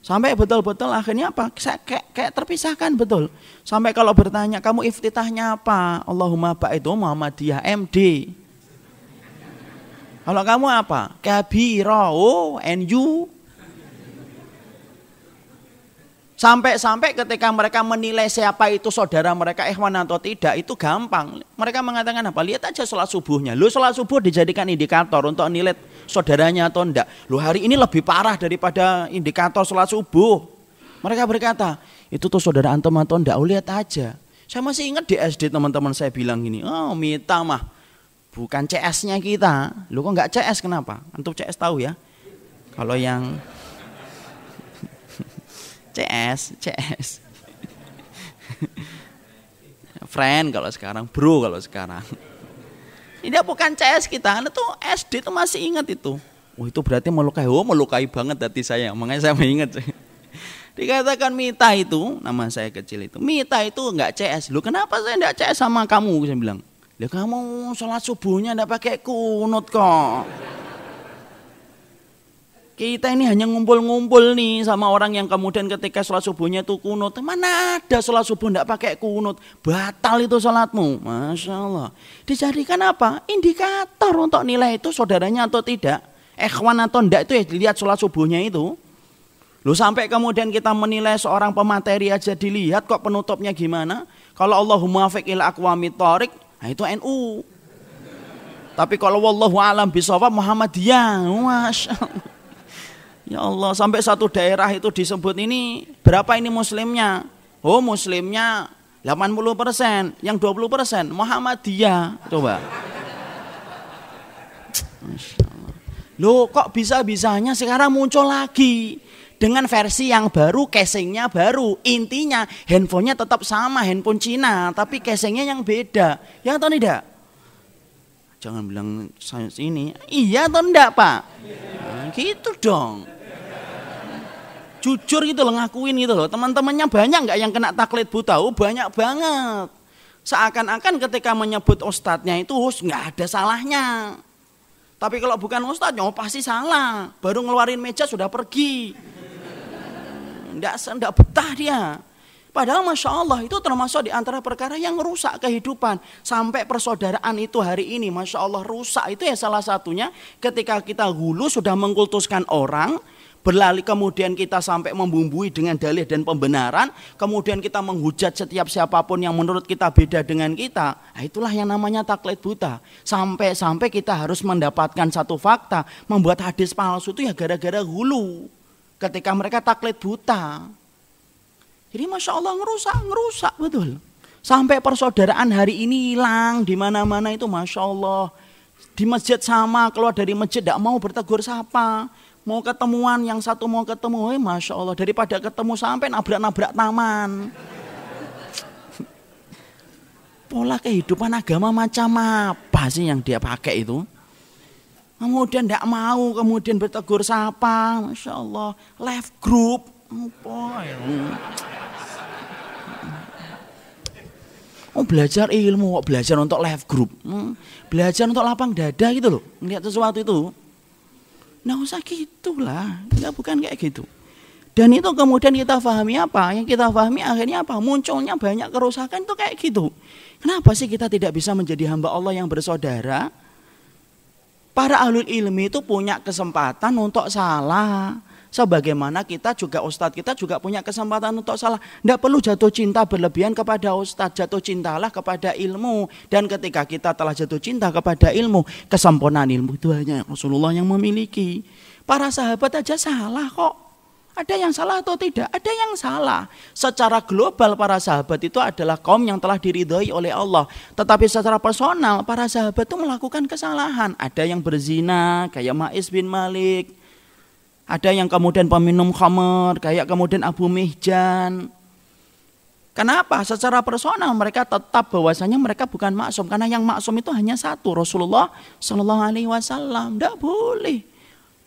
Sampai betul-betul akhirnya apa? Kayak terpisahkan betul. Sampai kalau bertanya kamu iftitahnya apa? Allahumma ba'idu Muhammadiyah MD. Kalau kamu apa? Kabira, NU. Sampai-sampai ketika mereka menilai siapa itu saudara mereka ikhwan atau tidak, itu gampang. Mereka mengatakan apa? Lihat aja sholat subuhnya. Lu sholat subuh dijadikan indikator untuk nilai saudaranya atau enggak. Lu hari ini lebih parah daripada indikator sholat subuh. Mereka berkata, itu tuh saudara antum atau enggak? Lihat aja. Saya masih ingat di SD teman-teman saya bilang gini, oh Mita mah bukan CS-nya kita. Lu kok enggak CS kenapa? Antum CS tahu ya? Kalau yang CS friend kalau sekarang, bro kalau sekarang. Ini bukan CS kita, itu SD itu masih ingat itu. Oh itu berarti melukai banget hati saya, makanya saya mengingat. Dikatakan Mita itu, nama saya kecil itu, Mita itu enggak CS. Lu kenapa saya enggak CS sama kamu? Saya bilang, ya kamu sholat subuhnya enggak pakai kunut kok. Kita ini hanya ngumpul-ngumpul nih sama orang yang kemudian ketika sholat subuhnya itu kunut. Mana ada sholat subuh enggak pakai kunut? Batal itu sholatmu. Masya Allah. Dijadikan apa? Indikator untuk nilai itu saudaranya atau tidak. Ikhwan atau enggak itu ya dilihat sholat subuhnya itu. Lu sampai kemudian kita menilai seorang pemateri aja dilihat kok penutupnya gimana. Kalau Allahumma fiq ila aqwamit thoriq, nah itu NU. Tapi kalau wallahu alam bisawab Muhammadiyah. Masya Allah. Ya Allah, sampai satu daerah itu disebut ini, berapa ini muslimnya? Oh muslimnya 80%, yang 20% Muhammadiyah. Coba. Masya Allah. Loh kok bisa-bisanya sekarang muncul lagi dengan versi yang baru, casingnya baru. Intinya handphonenya tetap sama, handphone Cina, tapi casingnya yang beda. Ya atau tidak? Jangan bilang sains ini. Iya atau enggak Pak? Nah, gitu dong. Jujur gitu loh, ngakuin gitu loh. Teman-temannya banyak nggak yang kena taklid buta? Oh, banyak banget. Seakan-akan ketika menyebut ustadznya itu nggak ada salahnya. Tapi kalau bukan ustadznya, oh pasti salah. Baru ngeluarin meja sudah pergi. Nggak betah dia. Padahal Masya Allah itu termasuk di antara perkara yang rusak kehidupan. Sampai persaudaraan itu hari ini Masya Allah rusak. Itu ya salah satunya ketika kita hulu sudah mengkultuskan orang. Berlari kemudian kita sampai membumbui dengan dalih dan pembenaran. Kemudian kita menghujat setiap siapapun yang menurut kita beda dengan kita. Nah, itulah yang namanya taklid buta. Sampai-sampai kita harus mendapatkan satu fakta. Membuat hadis palsu itu ya gara-gara hulu. Ketika mereka taklid buta. Jadi Masya Allah ngerusak betul. Sampai persaudaraan hari ini hilang di mana-mana itu Masya Allah. Di masjid sama, keluar dari masjid tidak mau bertegur sapa. Mau ketemuan, yang satu mau ketemu, Masya Allah, daripada ketemu sampai nabrak-nabrak taman. Pola kehidupan agama macam apa sih yang dia pakai itu? Kemudian tidak mau, kemudian bertegur sapa, Masya Allah, left group. Oh belajar ilmu, belajar untuk left group. Belajar untuk lapang dada gitu loh, melihat sesuatu itu. Nah usah gitulah, enggak bukan kayak gitu. Dan itu kemudian kita pahami apa? Yang kita pahami akhirnya apa? Munculnya banyak kerusakan itu kayak gitu. Kenapa sih kita tidak bisa menjadi hamba Allah yang bersaudara? Para ahlul ilmi itu punya kesempatan untuk salah. Sebagaimana kita juga, ustadz kita juga punya kesempatan untuk salah. Tidak perlu jatuh cinta berlebihan kepada ustadz. Jatuh cintalah kepada ilmu. Dan ketika kita telah jatuh cinta kepada ilmu, kesempurnaan ilmu itu hanya Rasulullah yang memiliki. Para sahabat aja salah kok. Ada yang salah atau tidak? Ada yang salah. Secara global para sahabat itu adalah kaum yang telah diridhoi oleh Allah. Tetapi secara personal para sahabat itu melakukan kesalahan. Ada yang berzina kayak Ma'is bin Malik. Ada yang kemudian peminum khamr, kayak kemudian Abu Mihjan. Kenapa? Secara personal mereka tetap bahwasanya mereka bukan maksum. Karena yang maksum itu hanya satu, Rasulullah SAW. Tidak boleh.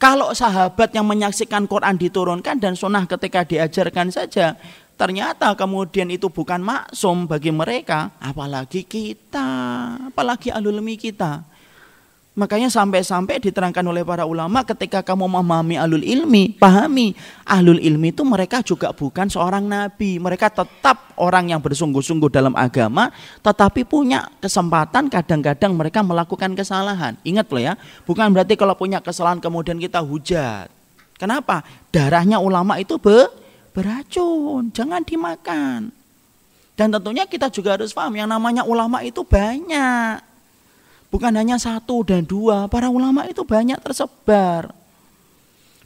Kalau sahabat yang menyaksikan Quran diturunkan dan sunnah ketika diajarkan saja, ternyata kemudian itu bukan maksum bagi mereka, apalagi kita, apalagi ahlul ilmi kita. Makanya sampai-sampai diterangkan oleh para ulama, ketika kamu memahami ahlul ilmi, pahami ahlul ilmi itu mereka juga bukan seorang nabi. Mereka tetap orang yang bersungguh-sungguh dalam agama, tetapi punya kesempatan kadang-kadang mereka melakukan kesalahan. Ingat loh ya, bukan berarti kalau punya kesalahan kemudian kita hujat. Kenapa? Darahnya ulama itu beracun, jangan dimakan. Dan tentunya kita juga harus paham yang namanya ulama itu banyak. Bukan hanya 1 dan 2, para ulama itu banyak tersebar.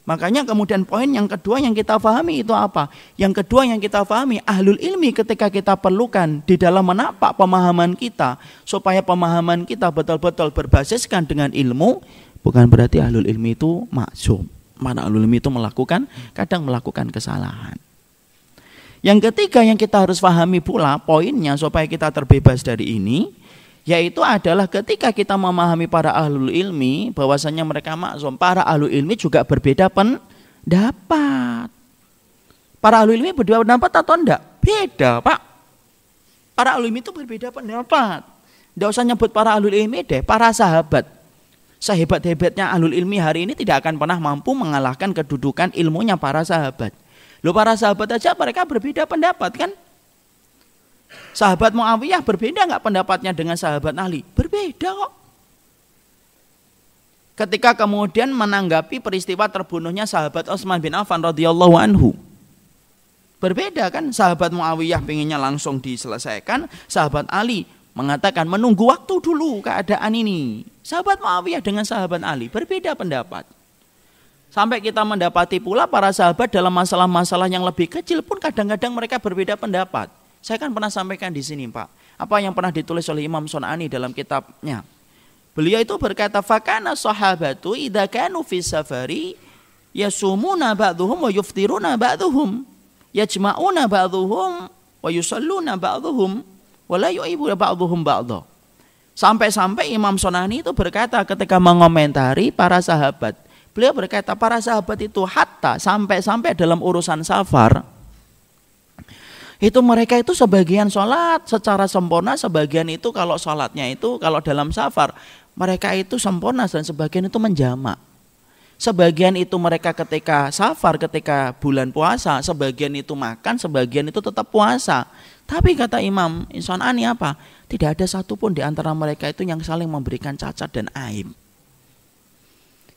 Makanya kemudian poin yang kedua yang kita pahami itu apa? Yang kedua yang kita pahami, ahlul ilmi ketika kita perlukan di dalam menapak pemahaman kita, supaya pemahaman kita betul-betul berbasiskan dengan ilmu, bukan berarti ahlul ilmi itu maksum. Mana ahlul ilmi itu kadang melakukan kesalahan. Yang ketiga yang kita harus pahami pula poinnya supaya kita terbebas dari ini, yaitu adalah ketika kita memahami para ahlul ilmi bahwasanya mereka maksum, para ahlul ilmi juga berbeda pendapat. Para ahlul ilmi berbeda pendapat atau enggak? Beda, Pak. Para ahlul ilmi itu berbeda pendapat. Enggak usah nyebut para ahlul ilmi deh, para sahabat. Sehebat-hebatnya ahlul ilmi hari ini tidak akan pernah mampu mengalahkan kedudukan ilmunya para sahabat. Loh, para sahabat aja mereka berbeda pendapat kan? Sahabat Muawiyah berbeda nggak pendapatnya dengan sahabat Ali? Berbeda kok. Ketika kemudian menanggapi peristiwa terbunuhnya sahabat Utsman bin Affan radhiyallahu anhu, berbeda kan? Sahabat Muawiyah pengennya langsung diselesaikan, sahabat Ali mengatakan menunggu waktu dulu keadaan ini. Sahabat Muawiyah dengan sahabat Ali berbeda pendapat. Sampai kita mendapati pula para sahabat dalam masalah-masalah yang lebih kecil pun kadang-kadang mereka berbeda pendapat. Saya kan pernah sampaikan di sini, Pak. Apa yang pernah ditulis oleh Imam Sun'ani dalam kitabnya. Beliau itu berkata, "Fakana sahabatu idza kanu fi safari yasumuna ba'dhum wa yuftiruna ba'dhum, yajma'una ba'dhum wa yusalluna ba'dhum wa la yu'ibu ba'dhum ba'dha." Sampai-sampai Imam Sun'ani itu berkata ketika mengomentari para sahabat. Beliau berkata, para sahabat itu hatta sampai-sampai dalam urusan safar, itu mereka itu sebagian sholat secara sempurna, sebagian itu kalau sholatnya itu kalau dalam safar mereka itu sempurna dan sebagian itu menjamak. Sebagian itu mereka ketika safar, ketika bulan puasa, sebagian itu makan, sebagian itu tetap puasa. Tapi kata Imam Sun'ani apa? Tidak ada satupun di antara mereka itu yang saling memberikan cacat dan aib.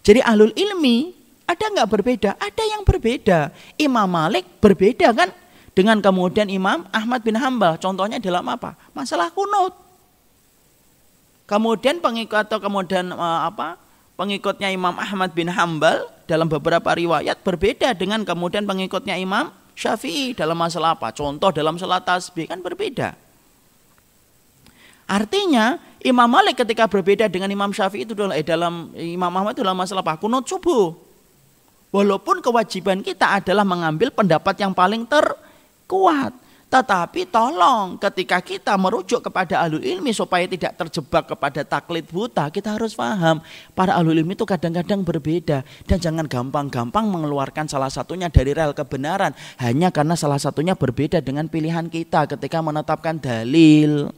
Jadi ahlul ilmi ada nggak berbeda? Ada yang berbeda. Imam Malik berbeda kan? Dengan kemudian Imam Ahmad bin Hambal, contohnya dalam apa? Masalah kunut. Kemudian pengikutnya Imam Ahmad bin Hambal dalam beberapa riwayat berbeda dengan kemudian pengikutnya Imam Syafi'i dalam masalah apa? Contoh dalam salat tasbih kan berbeda. Artinya Imam Malik ketika berbeda dengan Imam Syafi'i itu dalam Imam Ahmad itu dalam masalah apa? Kunut subuh. Walaupun kewajiban kita adalah mengambil pendapat yang paling kuat. Tetapi tolong ketika kita merujuk kepada ahlul ilmi supaya tidak terjebak kepada taklid buta, kita harus paham para ahlul ilmi itu kadang-kadang berbeda. Dan jangan gampang-gampang mengeluarkan salah satunya dari rel kebenaran hanya karena salah satunya berbeda dengan pilihan kita ketika menetapkan dalil.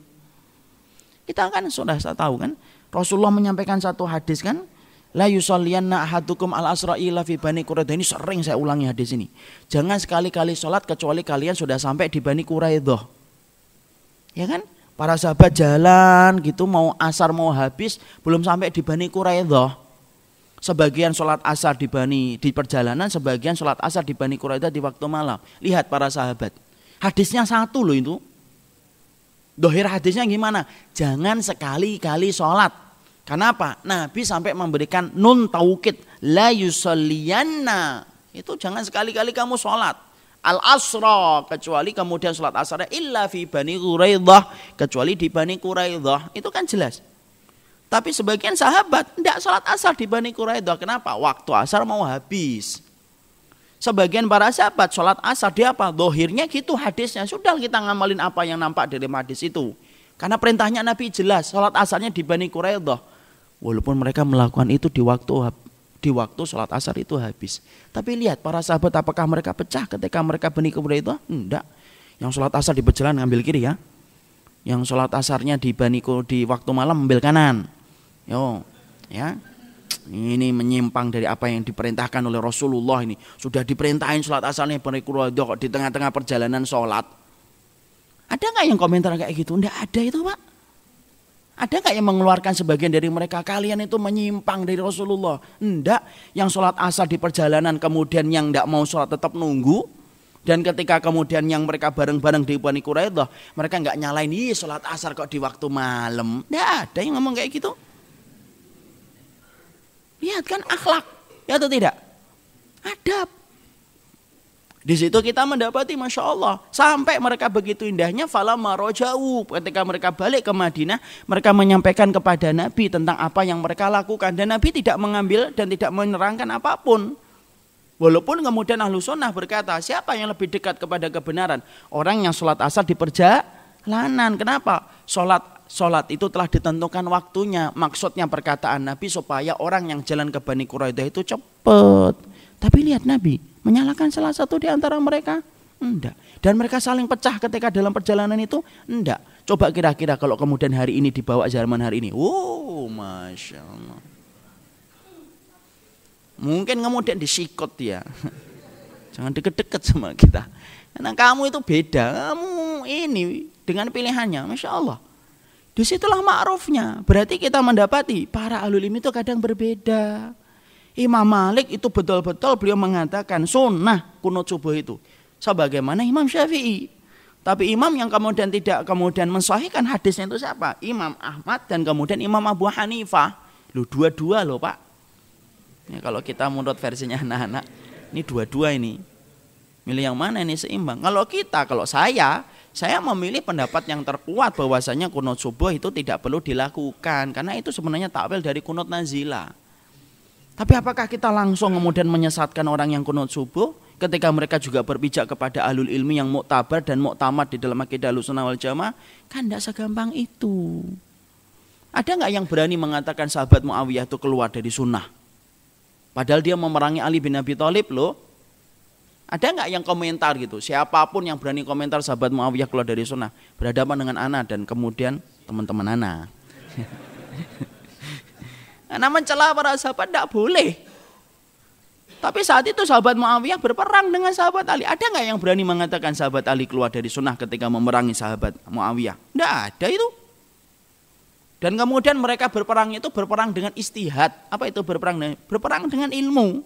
Kita kan sudah tahu kan, Rasulullah menyampaikan satu hadis kan, la yusalliyanna ahadukum al-asra'ila fi Bani Quraidah. Ini sering saya ulangi hadis ini. Jangan sekali-kali sholat kecuali kalian sudah sampai di Bani Quraidah. Ya kan? Para sahabat jalan gitu mau asar mau habis belum sampai di Bani Quraidah. Sebagian sholat asar di perjalanan, sebagian sholat asar di Bani Quraidah di waktu malam. Lihat para sahabat. Hadisnya satu loh itu. Dohir hadisnya gimana? Jangan sekali-kali sholat. Kenapa? Nabi sampai memberikan nun taukid, la yusalliyanna. Itu jangan sekali-kali kamu sholat al-asra, kecuali kemudian sholat asar illa fi Bani Quraidah, kecuali di Bani Quraidah. Itu kan jelas. Tapi sebagian sahabat tidak sholat asar di Bani Quraidah. Kenapa? Waktu asar mau habis. Sebagian para sahabat sholat asar di apa? Dohirnya gitu hadisnya. Sudah kita ngamalin apa yang nampak dari hadis itu. Karena perintahnya Nabi jelas, sholat asarnya di Bani Quraidah. Walaupun mereka melakukan itu di waktu sholat asar itu habis. Tapi lihat para sahabat apakah mereka pecah ketika mereka Bani Quraidah? Enggak. Yang sholat asar di perjalanan ngambil kiri ya. Yang sholat asarnya di waktu malam ambil kanan. Yo. Ya. Ini menyimpang dari apa yang diperintahkan oleh Rasulullah ini. Sudah diperintahin sholat asalnya berikut kok di tengah-tengah perjalanan sholat. Ada nggak yang komentar kayak gitu? Nggak ada itu, Pak. Ada nggak yang mengeluarkan sebagian dari mereka, kalian itu menyimpang dari Rasulullah? Enggak. Yang sholat asar di perjalanan kemudian yang nggak mau sholat tetap nunggu. Dan ketika kemudian yang mereka bareng-bareng di Bani Quraidah, mereka nggak nyalain, sholat asar kok di waktu malam. Nggak ada yang ngomong kayak gitu. Lihat kan akhlak, ya atau tidak? Adab. Di situ kita mendapati Masya Allah. Sampai mereka begitu indahnya, falamma roja'u. Ketika mereka balik ke Madinah, mereka menyampaikan kepada Nabi tentang apa yang mereka lakukan. Dan Nabi tidak mengambil dan tidak menerangkan apapun. Walaupun kemudian Ahlu Sunnah berkata, siapa yang lebih dekat kepada kebenaran? Orang yang sholat asar di perjalanan. Kenapa? Sholat itu telah ditentukan waktunya. Maksudnya perkataan Nabi supaya orang yang jalan ke Bani Quraidah itu cepat. Tapi lihat Nabi menyalahkan salah satu di antara mereka? Enggak. Dan mereka saling pecah ketika dalam perjalanan itu? Enggak. Coba kira-kira kalau kemudian hari ini dibawa zaman hari ini. Masya Allah. Mungkin kemudian disikot ya. Jangan deket-deket sama kita. Karena kamu itu beda. Kamu ini dengan pilihannya. Masya Allah. Disitulah ma'rufnya. Berarti kita mendapati para ahlul ilmi itu kadang berbeda. Imam Malik itu betul-betul beliau mengatakan sunnah kunut subuh itu. Sebagaimana Imam Syafi'i. Tapi imam yang kemudian tidak kemudian mensahihkan hadisnya itu siapa? Imam Ahmad dan kemudian Imam Abu Hanifah. Loh dua-dua loh Pak. Ini kalau kita menurut versinya anak-anak. Ini dua-dua ini. Milih yang mana ini seimbang? Kalau saya memilih pendapat yang terkuat bahwasanya kunut subuh itu tidak perlu dilakukan karena itu sebenarnya takwil dari kunut nazilah. Tapi apakah kita langsung kemudian menyesatkan orang yang kunut subuh ketika mereka juga berpijak kepada ahlul ilmi yang muktabar dan muktamad di dalam akidah Ahlussunnah wal Jamaah? Kan tidak segampang itu. Ada nggak yang berani mengatakan sahabat Muawiyah itu keluar dari sunnah? Padahal dia memerangi Ali bin Abi Thalib loh. Ada nggak yang komentar gitu? Siapapun yang berani komentar sahabat Muawiyah keluar dari sunnah berhadapan dengan ana dan kemudian teman-teman ana. Ana mencela para sahabat tidak boleh. Tapi saat itu sahabat Muawiyah berperang dengan sahabat Ali. Ada nggak yang berani mengatakan sahabat Ali keluar dari sunnah ketika memerangi sahabat Muawiyah? Tidak ada itu. Dan kemudian mereka berperang itu berperang dengan istihad. Apa itu berperang? Berperang dengan ilmu.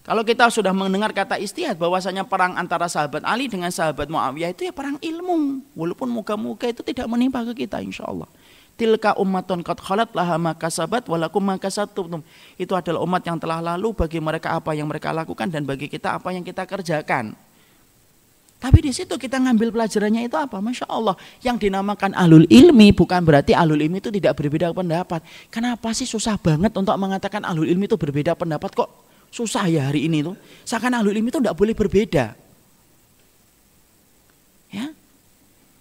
Kalau kita sudah mendengar kata istihad bahwasanya perang antara sahabat Ali dengan sahabat Muawiyah itu ya perang ilmu. Walaupun moga-moga itu tidak menimpa ke kita insyaallah. Tilka ummatun qad khalat laha ma kasabat walakum ma kasabtum. Itu adalah umat yang telah lalu, bagi mereka apa yang mereka lakukan dan bagi kita apa yang kita kerjakan. Tapi di situ kita ngambil pelajarannya itu apa? Masya Allah. Yang dinamakan ahlul ilmi bukan berarti ahlul ilmi itu tidak berbeda pendapat. Kenapa sih susah banget untuk mengatakan ahlul ilmi itu berbeda pendapat kok? Susah ya hari ini tuh. Seakan ahlul ilmi itu tidak boleh berbeda. Ya.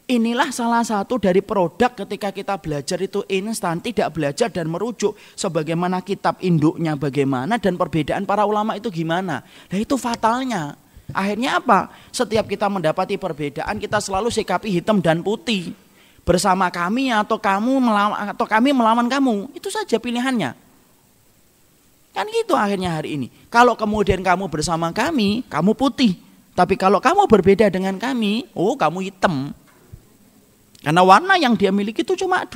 Inilah salah satu dari produk ketika kita belajar itu instan, tidak belajar dan merujuk sebagaimana kitab induknya bagaimana dan perbedaan para ulama itu gimana. Nah itu fatalnya. Akhirnya apa? Setiap kita mendapati perbedaan kita selalu sikapi hitam dan putih. Bersama kami atau kami melawan kamu. Itu saja pilihannya. Kan gitu akhirnya hari ini. Kalau kemudian kamu bersama kami, kamu putih. Tapi kalau kamu berbeda dengan kami, kamu hitam. Karena warna yang dia miliki itu cuma 2.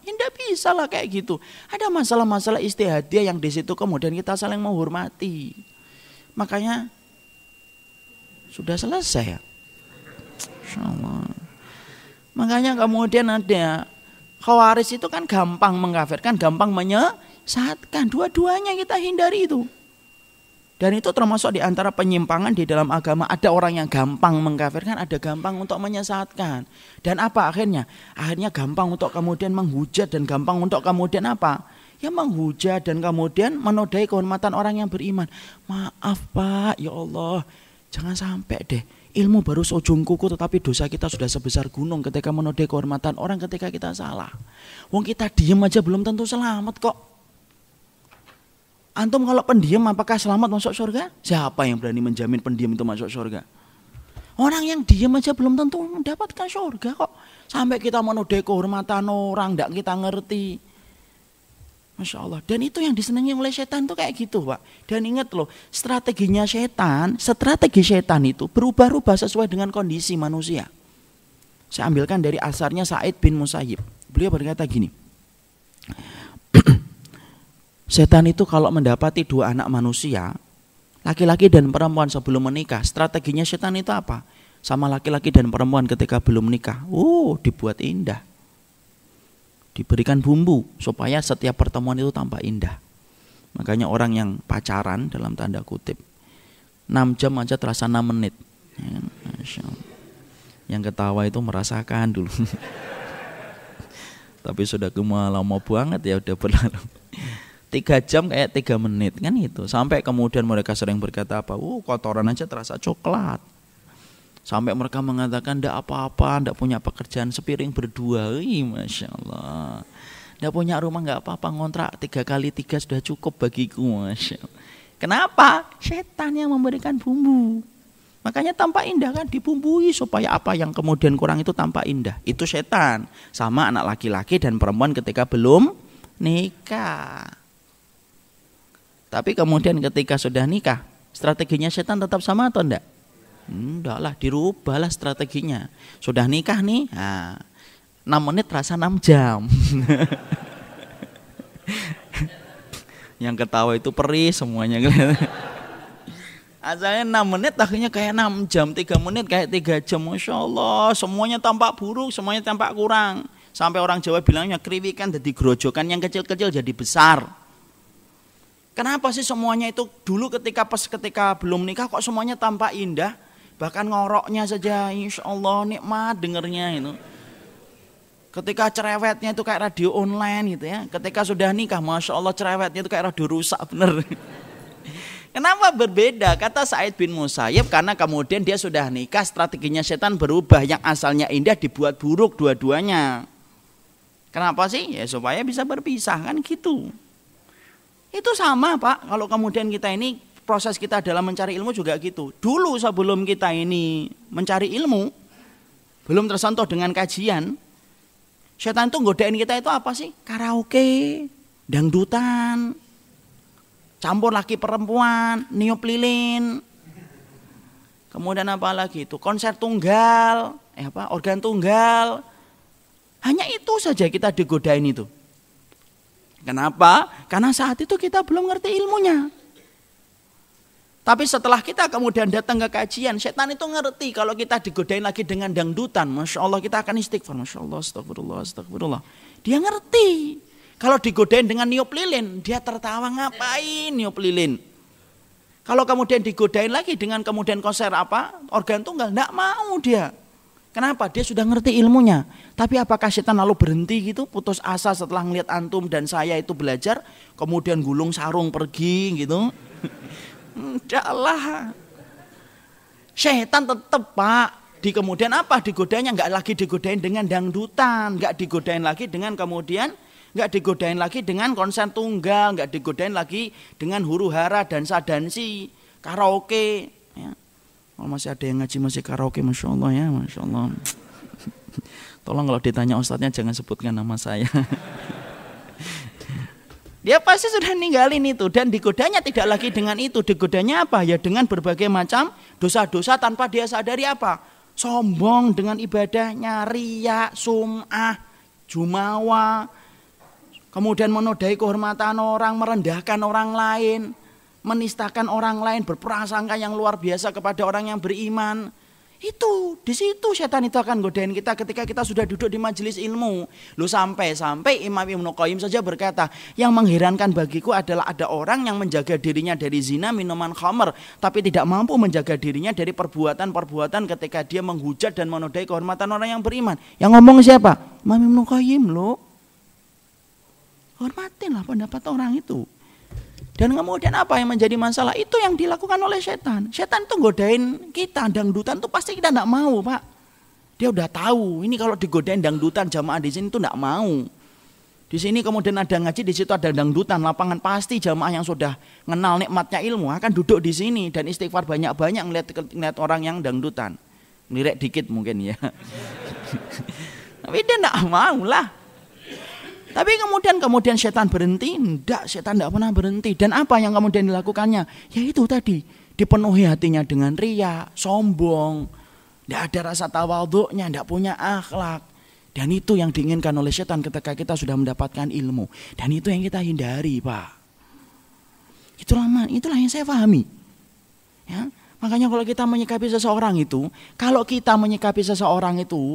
Ya tidak bisa lah kayak gitu. Ada masalah-masalah istihadiyah yang di situ kemudian kita saling menghormati. Makanya sudah selesai ya. Insyaallah. Makanya kemudian ada Khawarij itu kan gampang mengkafirkan, gampang menyesatkan. Dua-duanya kita hindari itu. Dan itu termasuk di antara penyimpangan di dalam agama. Ada orang yang gampang mengkafirkan, ada gampang untuk menyesatkan. Dan apa akhirnya? Akhirnya gampang untuk kemudian menghujat dan gampang untuk kemudian apa? Ya menghujat dan kemudian menodai kehormatan orang yang beriman. Maaf Pak, ya Allah, jangan sampai deh. Ilmu baru seujung kuku tetapi dosa kita sudah sebesar gunung ketika menodai kehormatan orang ketika kita salah. Wong kita diem aja belum tentu selamat kok. Antum kalau pendiam apakah selamat masuk surga? Siapa yang berani menjamin pendiam itu masuk surga? Orang yang diam aja belum tentu mendapatkan surga kok. Sampai kita menodai kehormatan orang, tidak kita ngerti. Masya Allah. Dan itu yang disenangi oleh setan tuh kayak gitu, Pak. Dan ingat loh, strategi setan itu berubah-ubah sesuai dengan kondisi manusia. Saya ambilkan dari asarnya Sa'id bin Musayyib. Beliau berkata gini, setan itu kalau mendapati dua anak manusia, laki-laki dan perempuan sebelum menikah, strateginya setan itu apa? Sama laki-laki dan perempuan ketika belum menikah, dibuat indah. Diberikan bumbu supaya setiap pertemuan itu tampak indah. Makanya orang yang pacaran dalam tanda kutip 6 jam aja terasa 6 menit. Ya, Masya Allah. Yang ketawa itu merasakan dulu. Tapi sudah lama banget ya udah berlalu. 3 jam kayak 3 menit kan itu. Sampai kemudian mereka sering berkata apa? Kotoran aja terasa coklat. Sampai mereka mengatakan ndak apa-apa, ndak punya pekerjaan sepiring berdua. Masya Allah. Ndak punya rumah nggak apa-apa, ngontrak 3 kali 3 sudah cukup bagiku. Masya Allah. Kenapa? Setan yang memberikan bumbu. Makanya tampak indah kan, dibumbui supaya apa yang kemudian kurang itu tampak indah. Itu setan. Sama anak laki-laki dan perempuan ketika belum nikah. Tapi kemudian ketika sudah nikah, strateginya setan tetap sama atau enggak? Enggak lah, dirubahlah strateginya. Sudah nikah nih, 6 menit terasa 6 jam. Yang ketawa itu perih semuanya. Asalnya 6 menit akhirnya kayak 6 jam, 3 menit kayak 3 jam. Masya Allah, semuanya tampak buruk, semuanya tampak kurang. Sampai orang Jawa bilangnya kriwikan jadi grojokan, yang kecil-kecil jadi besar. Kenapa sih semuanya itu dulu ketika belum nikah kok semuanya tampak indah? Bahkan ngoroknya saja insya Allah nikmat dengernya itu. Ketika cerewetnya itu kayak radio online gitu ya. Ketika sudah nikah Masya Allah cerewetnya itu kayak radio rusak bener. Kenapa berbeda? Kata Sa'id bin Musayyib, karena kemudian dia sudah nikah, strateginya setan berubah. Yang asalnya indah dibuat buruk dua-duanya. Kenapa sih? Ya supaya bisa berpisah kan gitu. Itu sama Pak, kalau kemudian kita ini proses kita dalam mencari ilmu juga gitu. Dulu sebelum kita ini mencari ilmu, belum tersentuh dengan kajian, setan itu godain kita itu apa sih? Karaoke, dangdutan, campur laki perempuan, niup lilin. Kemudian apa lagi itu? Konser tunggal, organ tunggal. Hanya itu saja kita digodain itu. Kenapa? Karena saat itu kita belum ngerti ilmunya. Tapi setelah kita kemudian datang ke kajian, setan itu ngerti kalau kita digodain lagi dengan dangdutan. Masya Allah kita akan istighfar. Masya Allah, astagfirullah, astagfirullah. Dia ngerti. Kalau digodain dengan niup lilin, dia tertawa ngapain niup lilin. Kalau kemudian digodain lagi dengan kemudian konser organ tunggal, enggak mau dia. Kenapa? Dia sudah ngerti ilmunya. Tapi apakah setan lalu berhenti gitu, putus asa setelah ngelihat antum dan saya itu belajar, kemudian gulung sarung pergi gitu? Enggak lah. Setan tetap Pak. Di kemudian apa? Digodainnya enggak lagi digodain dengan dangdutan, enggak digodain lagi dengan kemudian enggak digodain lagi dengan konser tunggal, enggak digodain lagi dengan huru-hara, dansa-dansi, karaoke. Ya. Kalau masih ada yang ngaji masih karaoke, Masya Allah ya, Masya Allah. Tolong kalau ditanya ustadznya jangan sebutkan nama saya. Dia pasti sudah ninggalin itu dan digodanya tidak lagi dengan itu. Digodanya apa? Ya dengan berbagai macam dosa-dosa tanpa dia sadari apa? Sombong dengan ibadahnya, riya, sum'ah, jumawa. Kemudian menodai kehormatan orang, merendahkan orang lain, menistakan orang lain, berprasangka yang luar biasa kepada orang yang beriman. Itu, di situ setan itu akan godain kita ketika kita sudah duduk di majelis ilmu. Loh sampai Imam Ibnu Qayyim saja berkata, yang mengherankan bagiku adalah ada orang yang menjaga dirinya dari zina, minuman khamr, tapi tidak mampu menjaga dirinya dari perbuatan-perbuatan ketika dia menghujat dan menodai kehormatan orang yang beriman. Yang ngomong siapa? Imam Ibnu Qayyim loh. Hormatinlah pendapat orang itu. Dan kemudian apa yang menjadi masalah? Itu yang dilakukan oleh setan. Setan itu godain kita, dangdutan itu pasti kita tidak mau Pak. Dia udah tahu, ini kalau digodain dangdutan jamaah di sini itu tidak mau. Di sini kemudian ada ngaji, di situ ada dangdutan, lapangan pasti jamaah yang sudah kenal nikmatnya ilmu akan duduk di sini dan istighfar banyak-banyak ngeliat orang yang dangdutan. Ngelirik dikit mungkin ya. Tapi dia tidak mau lah. Tapi kemudian setan berhenti? Enggak, setan enggak pernah berhenti. Dan apa yang kemudian dilakukannya? Ya itu tadi, dipenuhi hatinya dengan riya, sombong, enggak ada rasa tawadhu'nya, enggak punya akhlak. Dan itu yang diinginkan oleh setan ketika kita sudah mendapatkan ilmu. Dan itu yang kita hindari, Pak. Itulah yang saya pahami. Ya. Makanya kalau kita menyikapi seseorang itu,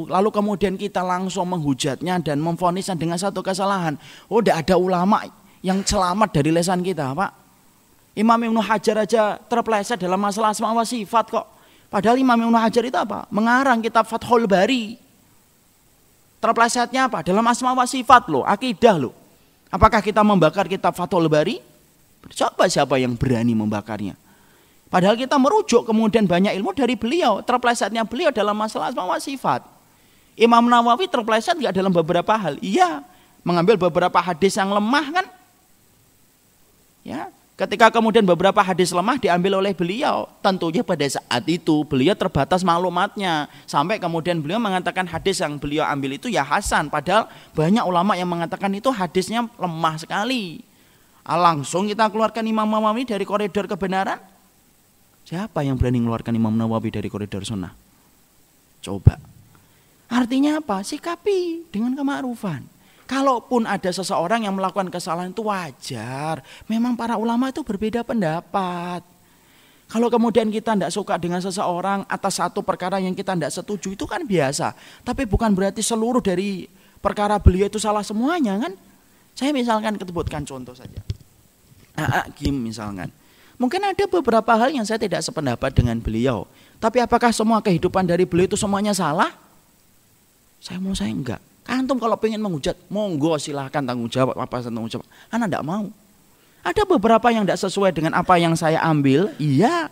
lalu kemudian kita langsung menghujatnya dan memvonisnya dengan satu kesalahan, tidak ada ulama yang selamat dari lisan kita, Pak. Imam Ibnu Hajar aja terpeleset dalam masalah asma wa sifat kok. Padahal Imam Ibnu Hajar itu apa? Mengarang kitab Fathul Bari. Terpelesetnya apa? Dalam asma wa sifat loh, akidah loh. Apakah kita membakar kitab Fathul Bari? Coba siapa yang berani membakarnya? Padahal kita merujuk kemudian banyak ilmu dari beliau. Terplesetnya beliau dalam masalah asma wa sifat. Imam Nawawi terpleset enggak dalam beberapa hal? Iya, mengambil beberapa hadis yang lemah kan? Ya, ketika kemudian beberapa hadis lemah diambil oleh beliau, tentunya pada saat itu beliau terbatas maklumatnya. Sampai kemudian beliau mengatakan hadis yang beliau ambil itu ya hasan. Padahal banyak ulama yang mengatakan itu hadisnya lemah sekali. Langsung kita keluarkan Imam Nawawi dari koridor kebenaran. Siapa yang berani mengeluarkan Imam Nawawi dari koridor sunnah? Coba. Artinya apa? Sikapi dengan kema'rufan. Kalaupun ada seseorang yang melakukan kesalahan itu wajar. Memang para ulama itu berbeda pendapat. Kalau kemudian kita tidak suka dengan seseorang atas satu perkara yang kita tidak setuju, itu kan biasa. Tapi bukan berarti seluruh dari perkara beliau itu salah semuanya kan? Saya misalkan ketebutkan contoh saja. Kim misalkan. Mungkin ada beberapa hal yang saya tidak sependapat dengan beliau. Tapi apakah semua kehidupan dari beliau itu semuanya salah? Saya enggak. Antum kalau pengen menghujat, monggo silahkan tanggung jawab. Tanggung jawab? Ana enggak mau. Ada beberapa yang enggak sesuai dengan apa yang saya ambil, iya.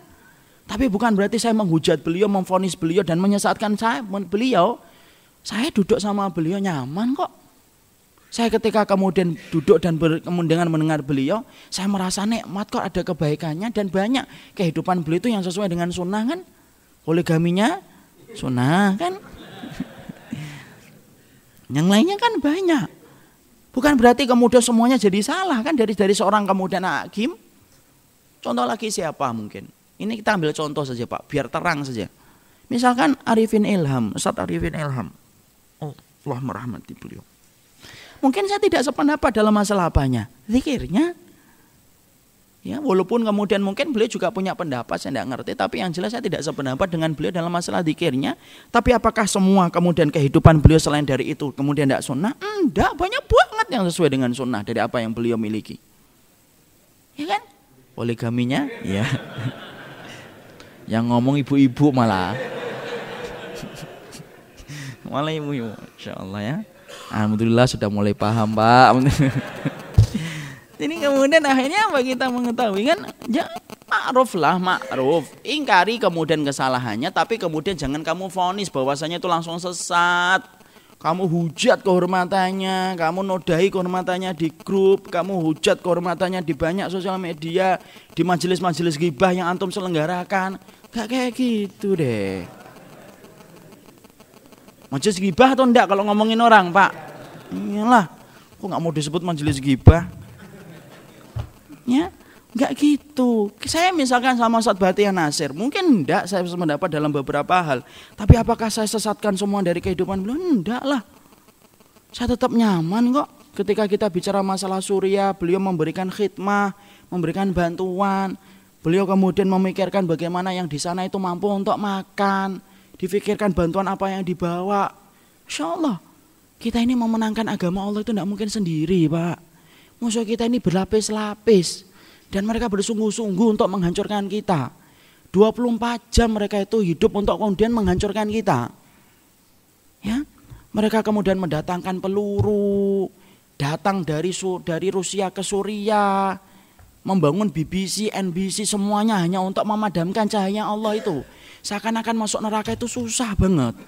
Tapi bukan berarti saya menghujat beliau, memvonis beliau dan menyesatkan beliau. Saya duduk sama beliau nyaman kok. Saya ketika kemudian duduk dan dengan mendengar beliau, saya merasa nikmat kok, ada kebaikannya dan banyak kehidupan beliau itu yang sesuai dengan sunnah kan. Poligaminya sunnah kan. Yang lainnya kan banyak. Bukan berarti kemudian semuanya jadi salah kan dari seorang kemudian hakim. Contoh lagi siapa mungkin? Ini kita ambil contoh saja Pak, biar terang saja. Misalkan Arifin Ilham, Ustaz Arifin Ilham. Allah merahmati beliau. Mungkin saya tidak sependapat dalam masalah apanya, zikirnya. Ya, walaupun kemudian mungkin beliau juga punya pendapat, saya tidak ngerti. Tapi yang jelas saya tidak sependapat dengan beliau dalam masalah zikirnya. Tapi apakah semua kemudian kehidupan beliau selain dari itu kemudian tidak sunnah? Enggak, banyak banget yang sesuai dengan sunnah dari apa yang beliau miliki. Ya kan? Poligaminya, ya. Yang ngomong ibu-ibu malah. Malah ibu-ibu, insyaallah ya. Alhamdulillah sudah mulai paham Pak. Ini kemudian akhirnya apa kita mengetahui kan? Ya ma'ruf lah, ma'ruf. Ingkari kemudian kesalahannya, tapi kemudian jangan kamu vonis bahwasanya itu langsung sesat. Kamu hujat kehormatannya, kamu nodai kehormatannya di grup, kamu hujat kehormatannya di banyak sosial media, di majelis-majelis ghibah yang antum selenggarakan. Gak kayak gitu deh. Majelis ghibah atau enggak kalau ngomongin orang Pak? Iyalah, kok gak mau disebut majelis ghibah? Ya, enggak gitu. Saya misalkan sama Ustaz Batian Nasir, mungkin enggak saya mendapat dalam beberapa hal. Tapi apakah saya sesatkan semua dari kehidupan beliau? Enggak lah. Saya tetap nyaman kok. Ketika kita bicara masalah surya, beliau memberikan khidmah, memberikan bantuan. Beliau kemudian memikirkan bagaimana yang di sana itu mampu untuk makan. Difikirkan bantuan apa yang dibawa. Insya Allah kita ini memenangkan agama Allah itu tidak mungkin sendiri Pak. Musuh kita ini berlapis-lapis dan mereka bersungguh-sungguh untuk menghancurkan kita. 24 jam mereka itu hidup untuk kemudian menghancurkan kita. Ya, mereka kemudian mendatangkan peluru, datang dari Rusia ke Suriah, membangun BBC, NBC semuanya hanya untuk memadamkan cahaya Allah itu. Seakan-akan masuk neraka itu susah banget.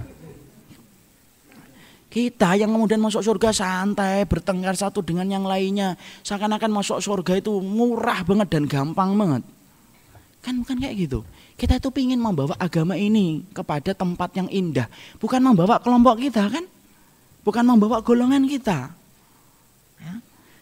Kita yang kemudian masuk surga santai, bertengkar satu dengan yang lainnya. Seakan-akan masuk surga itu murah banget dan gampang banget. Kan bukan kayak gitu. Kita itu ingin membawa agama ini kepada tempat yang indah. Bukan membawa kelompok kita kan. Bukan membawa golongan kita.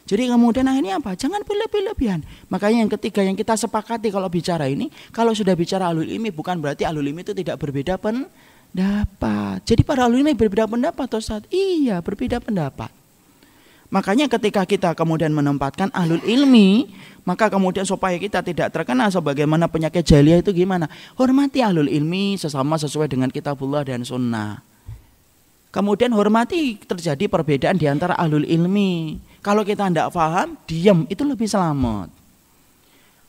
Jadi kemudian akhirnya apa? Jangan berlebih-lebihan. Makanya yang ketiga yang kita sepakati kalau bicara ini, kalau sudah bicara ahlul ilmi bukan berarti ahlul ilmi itu tidak berbeda pendapat. Jadi para ahlul ilmi berbeda pendapat, Ustaz? Iya, berbeda pendapat. Makanya ketika kita kemudian menempatkan ahlul ilmi, maka kemudian supaya kita tidak terkena sebagaimana penyakit jahiliyah itu gimana? Hormati ahlul ilmi sesama sesuai dengan kitabullah dan sunnah. Kemudian hormati terjadi perbedaan di antara ahlul ilmi. Kalau kita tidak paham, diam, itu lebih selamat.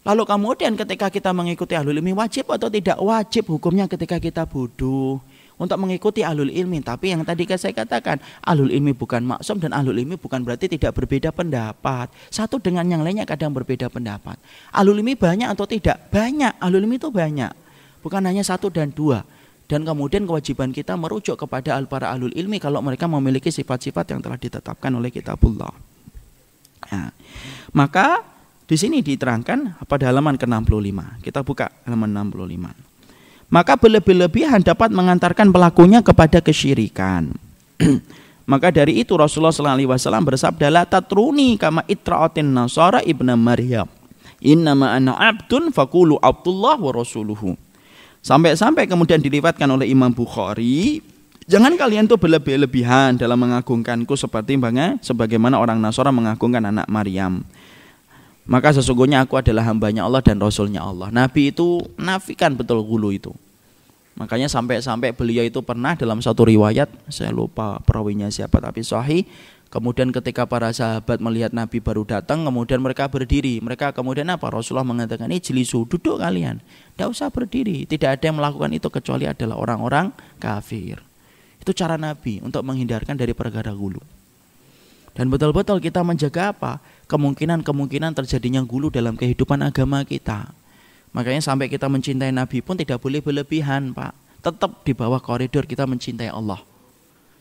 Lalu kemudian ketika kita mengikuti ahlul ilmi wajib atau tidak wajib hukumnya ketika kita bodoh untuk mengikuti ahlul ilmi. Tapi yang tadi saya katakan, ahlul ilmi bukan maksum dan ahlul ilmi bukan berarti tidak berbeda pendapat. Satu dengan yang lainnya kadang berbeda pendapat. Ahlul ilmi banyak atau tidak? Banyak, ahlul ilmi itu banyak. Bukan hanya satu dan dua. Dan kemudian kewajiban kita merujuk kepada para ahlul ilmi kalau mereka memiliki sifat-sifat yang telah ditetapkan oleh kitabullah. Nah, maka di sini diterangkan pada halaman ke-65. Kita buka halaman 65. Maka berlebih-lebihan dapat mengantarkan pelakunya kepada kesyirikan. Maka dari itu Rasulullah SAW bersabda, la tatruni kama itra'atin nasara ibna Maryam. Innama ana abdun faqulu Abdullah wa rasuluhu. Sampai-sampai kemudian diriwayatkan oleh Imam Bukhari, jangan kalian tuh berlebih-lebihan dalam mengagungkanku sebagaimana orang Nasara mengagungkan anak Maryam. Maka sesungguhnya aku adalah hambanya Allah dan Rasulnya Allah. Nabi itu nafikan betul gulu itu. Makanya sampai-sampai beliau itu pernah dalam satu riwayat, saya lupa perawinya siapa tapi sahih, kemudian ketika para sahabat melihat Nabi baru datang, kemudian mereka berdiri. Mereka kemudian apa? Rasulullah mengatakan, ijlisu, duduk kalian. Tidak usah berdiri. Tidak ada yang melakukan itu kecuali adalah orang-orang kafir. Itu cara Nabi untuk menghindarkan dari perkara gulu. Dan betul-betul kita menjaga apa? Kemungkinan terjadinya gulu dalam kehidupan agama kita. Makanya sampai kita mencintai Nabi pun tidak boleh berlebihan, Pak. Tetap di bawah koridor kita mencintai Allah.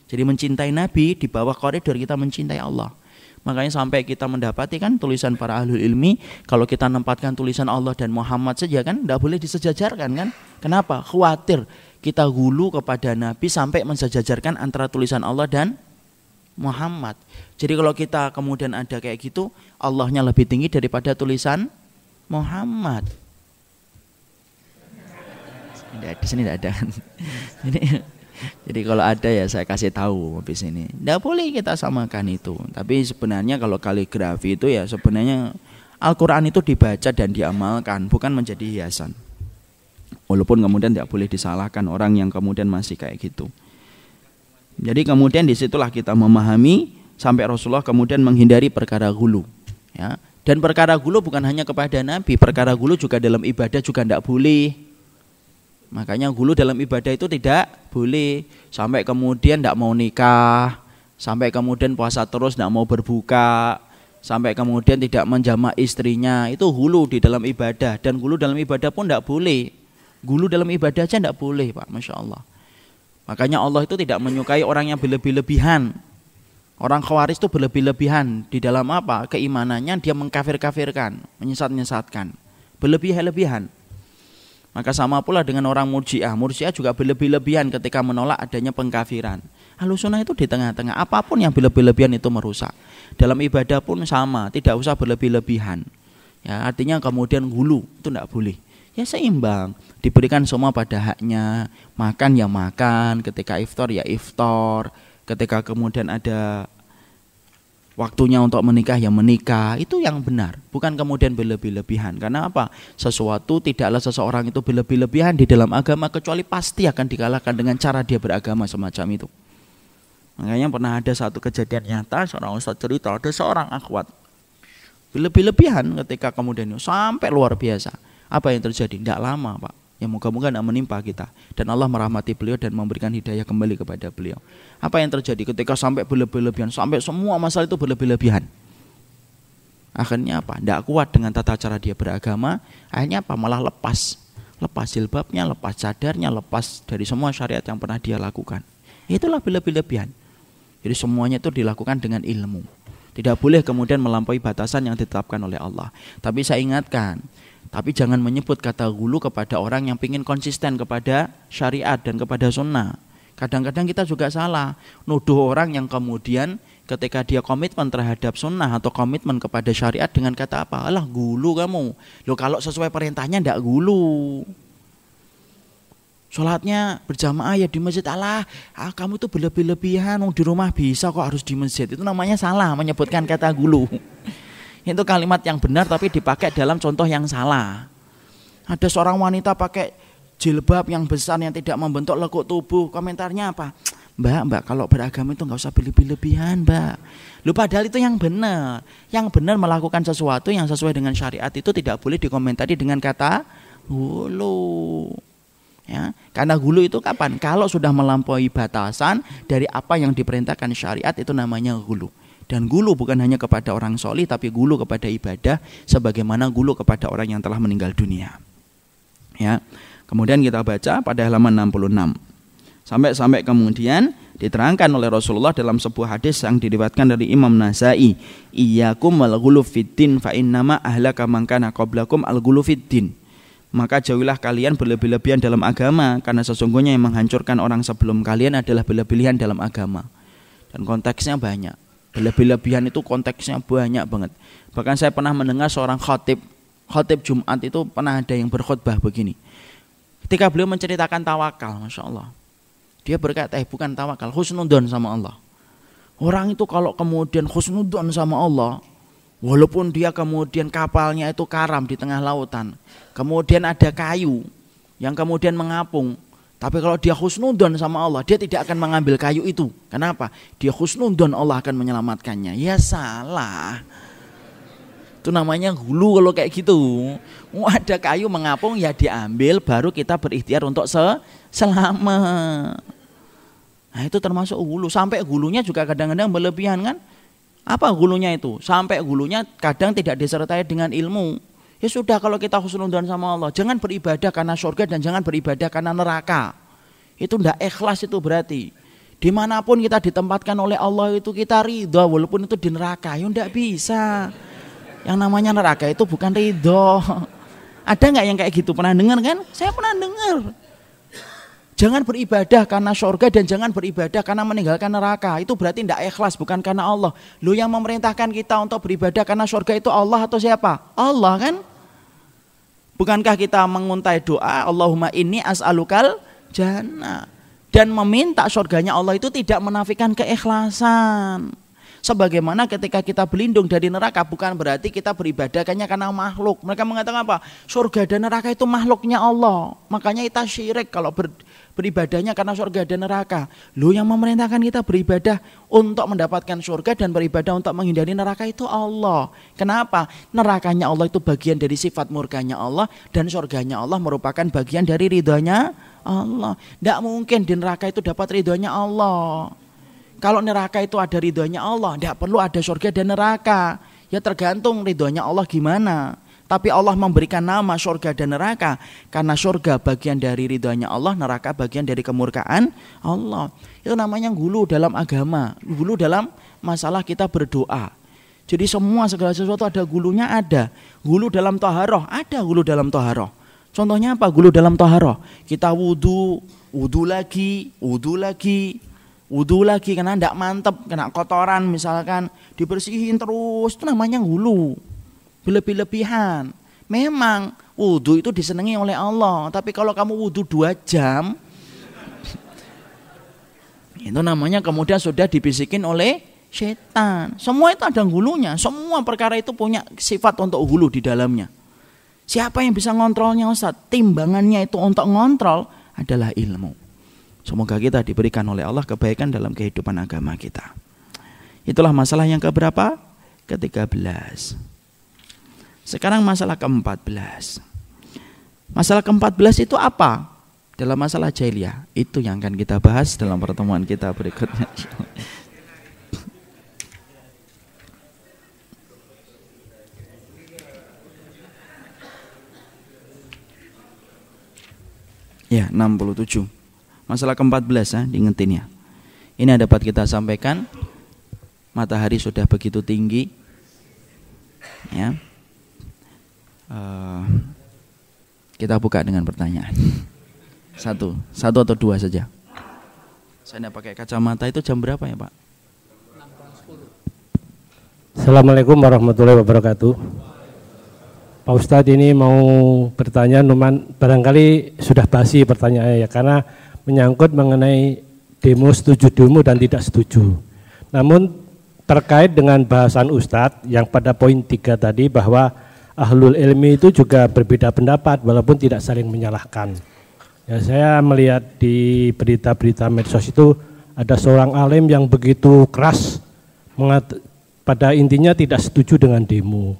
Jadi mencintai Nabi di bawah koridor kita mencintai Allah. Makanya sampai kita mendapati kan tulisan para ahlul ilmi, kalau kita menempatkan tulisan Allah dan Muhammad saja kan tidak boleh disejajarkan kan? Kenapa? Khawatir kita gulu kepada Nabi sampai mensejajarkan antara tulisan Allah dan Muhammad. Jadi kalau kita kemudian ada kayak gitu, Allahnya lebih tinggi daripada tulisan Muhammad. Di sini tidak ada. Jadi kalau ada ya saya kasih tahu habis ini. Tidak boleh kita samakan itu. Tapi sebenarnya kalau kaligrafi itu ya sebenarnya Al-Quran itu dibaca dan diamalkan, bukan menjadi hiasan. Walaupun kemudian tidak boleh disalahkan orang yang kemudian masih kayak gitu. Jadi kemudian disitulah kita memahami sampai Rasulullah kemudian menghindari perkara gulu. Ya. Dan perkara gulu bukan hanya kepada Nabi, perkara gulu juga dalam ibadah juga tidak boleh. Makanya gulu dalam ibadah itu tidak boleh. Sampai kemudian tidak mau nikah, sampai kemudian puasa terus tidak mau berbuka, sampai kemudian tidak menjamak istrinya, itu gulu di dalam ibadah. Dan gulu dalam ibadah pun tidak boleh. Gulu dalam ibadah aja tidak boleh, Pak, Masya Allah. Makanya Allah itu tidak menyukai orang yang berlebih-lebihan. Orang Khawarij itu berlebih-lebihan. Di dalam apa? Keimanannya dia mengkafir-kafirkan, menyesat-nyesatkan. Berlebih-lebihan. Maka sama pula dengan orang Murji'ah. Murji'ah juga berlebih-lebihan ketika menolak adanya pengkafiran. Ahlussunnah itu di tengah-tengah. Apapun yang berlebih-lebihan itu merusak. Dalam ibadah pun sama, tidak usah berlebih-lebihan. Ya, artinya kemudian gulu itu tidak boleh. Ya seimbang, diberikan semua pada haknya. Makan ya makan, ketika iftar ya iftar, ketika kemudian ada waktunya untuk menikah ya menikah, itu yang benar, bukan kemudian berlebih-lebihan. Karena apa? Sesuatu tidaklah seseorang itu berlebih-lebihan di dalam agama kecuali pasti akan dikalahkan dengan cara dia beragama semacam itu. Makanya pernah ada satu kejadian nyata, seorang ustaz cerita ada seorang akhwat berlebih-lebihan ketika kemudian sampai luar biasa. Apa yang terjadi? Tidak lama, Pak. Ya moga-moga tidak menimpa kita. Dan Allah merahmati beliau dan memberikan hidayah kembali kepada beliau. Apa yang terjadi ketika sampai berlebih-lebihan? Sampai semua masalah itu berlebih-lebihan. Akhirnya apa? Tidak kuat dengan tata cara dia beragama. Akhirnya apa? Malah lepas. Lepas jilbabnya, lepas cadarnya, lepas dari semua syariat yang pernah dia lakukan. Itulah berlebih-lebihan. Jadi semuanya itu dilakukan dengan ilmu. Tidak boleh kemudian melampaui batasan yang ditetapkan oleh Allah. Tapi saya ingatkan, tapi jangan menyebut kata gulu kepada orang yang ingin konsisten kepada syariat dan kepada sunnah. Kadang-kadang kita juga salah, nuduh orang yang kemudian ketika dia komitmen terhadap sunnah atau komitmen kepada syariat dengan kata apa? Alah gulu kamu. Loh kalau sesuai perintahnya ndak gulu. Sholatnya berjamaah ya di masjid. Alah kamu tuh berlebih-lebihan, di rumah bisa kok harus di masjid. Itu namanya salah menyebutkan kata gulu. Itu kalimat yang benar tapi dipakai dalam contoh yang salah. Ada seorang wanita pakai jilbab yang besar yang tidak membentuk lekuk tubuh. Komentarnya apa? Mbak, kalau beragama itu nggak usah berlebih-lebihan, Mbak. Lu padahal itu yang benar. Yang benar melakukan sesuatu yang sesuai dengan syariat itu tidak boleh dikomentari dengan kata gulu. Ya, karena gulu itu kapan? Kalau sudah melampaui batasan dari apa yang diperintahkan syariat itu namanya gulu. Dan gulu bukan hanya kepada orang solih tapi gulu kepada ibadah sebagaimana gulu kepada orang yang telah meninggal dunia. Ya. Kemudian kita baca pada halaman 66. Sampai kemudian diterangkan oleh Rasulullah dalam sebuah hadis yang diriwayatkan dari Imam Nasai, iyyakum wal ghulu fiddin fa innama ahlaka man kana qablakum al ghulu fiddin. Maka jauhilah kalian berlebih-lebihan dalam agama karena sesungguhnya yang menghancurkan orang sebelum kalian adalah berlebih-lebihan dalam agama. Dan konteksnya banyak. Berlebih-lebihan itu konteksnya banyak banget. Bahkan saya pernah mendengar seorang khatib Jumat itu pernah ada yang berkhutbah begini. Ketika beliau menceritakan tawakal, Masya Allah. Dia berkata, bukan tawakal, husnudzon sama Allah. Orang itu kalau kemudian husnudzon sama Allah, walaupun dia kemudian kapalnya itu karam di tengah lautan, kemudian ada kayu yang kemudian mengapung, tapi kalau dia husnudzon sama Allah, dia tidak akan mengambil kayu itu. Kenapa? Dia husnudzon Allah akan menyelamatkannya. Ya salah. Itu namanya gulu kalau kayak gitu. Ada kayu mengapung ya diambil, baru kita berikhtiar untuk selamat. Nah itu termasuk gulu. Sampai gulunya juga kadang-kadang berlebihan kan. Apa gulunya itu? Sampai gulunya kadang tidak disertai dengan ilmu. Ya sudah kalau kita husnudzon sama Allah, jangan beribadah karena surga dan jangan beribadah karena neraka. Itu tidak ikhlas itu berarti. Dimanapun kita ditempatkan oleh Allah itu kita ridho walaupun itu di neraka. Ya tidak bisa. Yang namanya neraka itu bukan ridho. Ada nggak yang kayak gitu? Pernah dengar kan? Saya pernah dengar. Jangan beribadah karena surga dan jangan beribadah karena meninggalkan neraka. Itu berarti tidak ikhlas, bukan karena Allah. Lu yang memerintahkan kita untuk beribadah karena surga itu Allah atau siapa? Allah kan? Bukankah kita menguntai doa Allahumma inni as'alukal jannah, dan meminta surganya Allah itu tidak menafikan keikhlasan. Sebagaimana ketika kita berlindung dari neraka bukan berarti kita beribadah hanya karena makhluk. Mereka mengatakan apa? Surga dan neraka itu makhluknya Allah. Makanya kita syirik kalau beribadahnya karena surga dan neraka. Lu yang memerintahkan kita beribadah untuk mendapatkan surga dan beribadah untuk menghindari neraka itu Allah. Kenapa? Nerakanya Allah itu bagian dari sifat murkanya Allah dan surganya Allah merupakan bagian dari ridhonya Allah. Tidak mungkin di neraka itu dapat ridhonya Allah. Kalau neraka itu ada ridhonya Allah, tidak perlu ada surga dan neraka. Ya tergantung ridhonya Allah gimana. Tapi Allah memberikan nama surga dan neraka karena surga bagian dari ridhonya Allah, neraka bagian dari kemurkaan Allah. Itu namanya gulu dalam agama, gulu dalam masalah kita berdoa. Jadi semua segala sesuatu ada gulunya, ada. Gulu dalam taharah, ada gulu dalam taharah. Contohnya apa gulu dalam taharah? Kita wudu lagi karena tidak mantep, kena kotoran misalkan, dibersihin terus, itu namanya gulu. Berlebih-lebihan. Memang wudu itu disenangi oleh Allah, tapi kalau kamu wudu 2 jam itu namanya kemudian sudah dibisikin oleh setan. Semua itu ada gulunya, semua perkara itu punya sifat untuk gulu di dalamnya. Siapa yang bisa ngontrolnya Ustaz? Timbangannya itu untuk ngontrol adalah ilmu. Semoga kita diberikan oleh Allah kebaikan dalam kehidupan agama kita. Itulah masalah yang keberapa? Ke-13. Sekarang masalah ke-14. Masalah ke-14 itu apa? Dalam masalah jahiliyah. Itu yang akan kita bahas dalam pertemuan kita berikutnya. Ya, 67. Masalah ke-14 ya, diingetin ya. Ini yang dapat kita sampaikan. Matahari sudah begitu tinggi. Ya. Kita buka dengan pertanyaan. Satu atau 2 saja. Saya tidak pakai kacamata itu jam berapa ya Pak? Assalamualaikum warahmatullahi wabarakatuh. Pak Ustadz, ini mau bertanya, barangkali sudah basi pertanyaannya ya, karena menyangkut mengenai demo, setuju demo dan tidak setuju. Namun terkait dengan bahasan Ustadz yang pada poin 3 tadi, bahwa ahlul ilmi itu juga berbeda pendapat walaupun tidak saling menyalahkan. Ya, saya melihat di berita-berita medsos itu ada seorang alim yang begitu keras pada intinya tidak setuju dengan demo.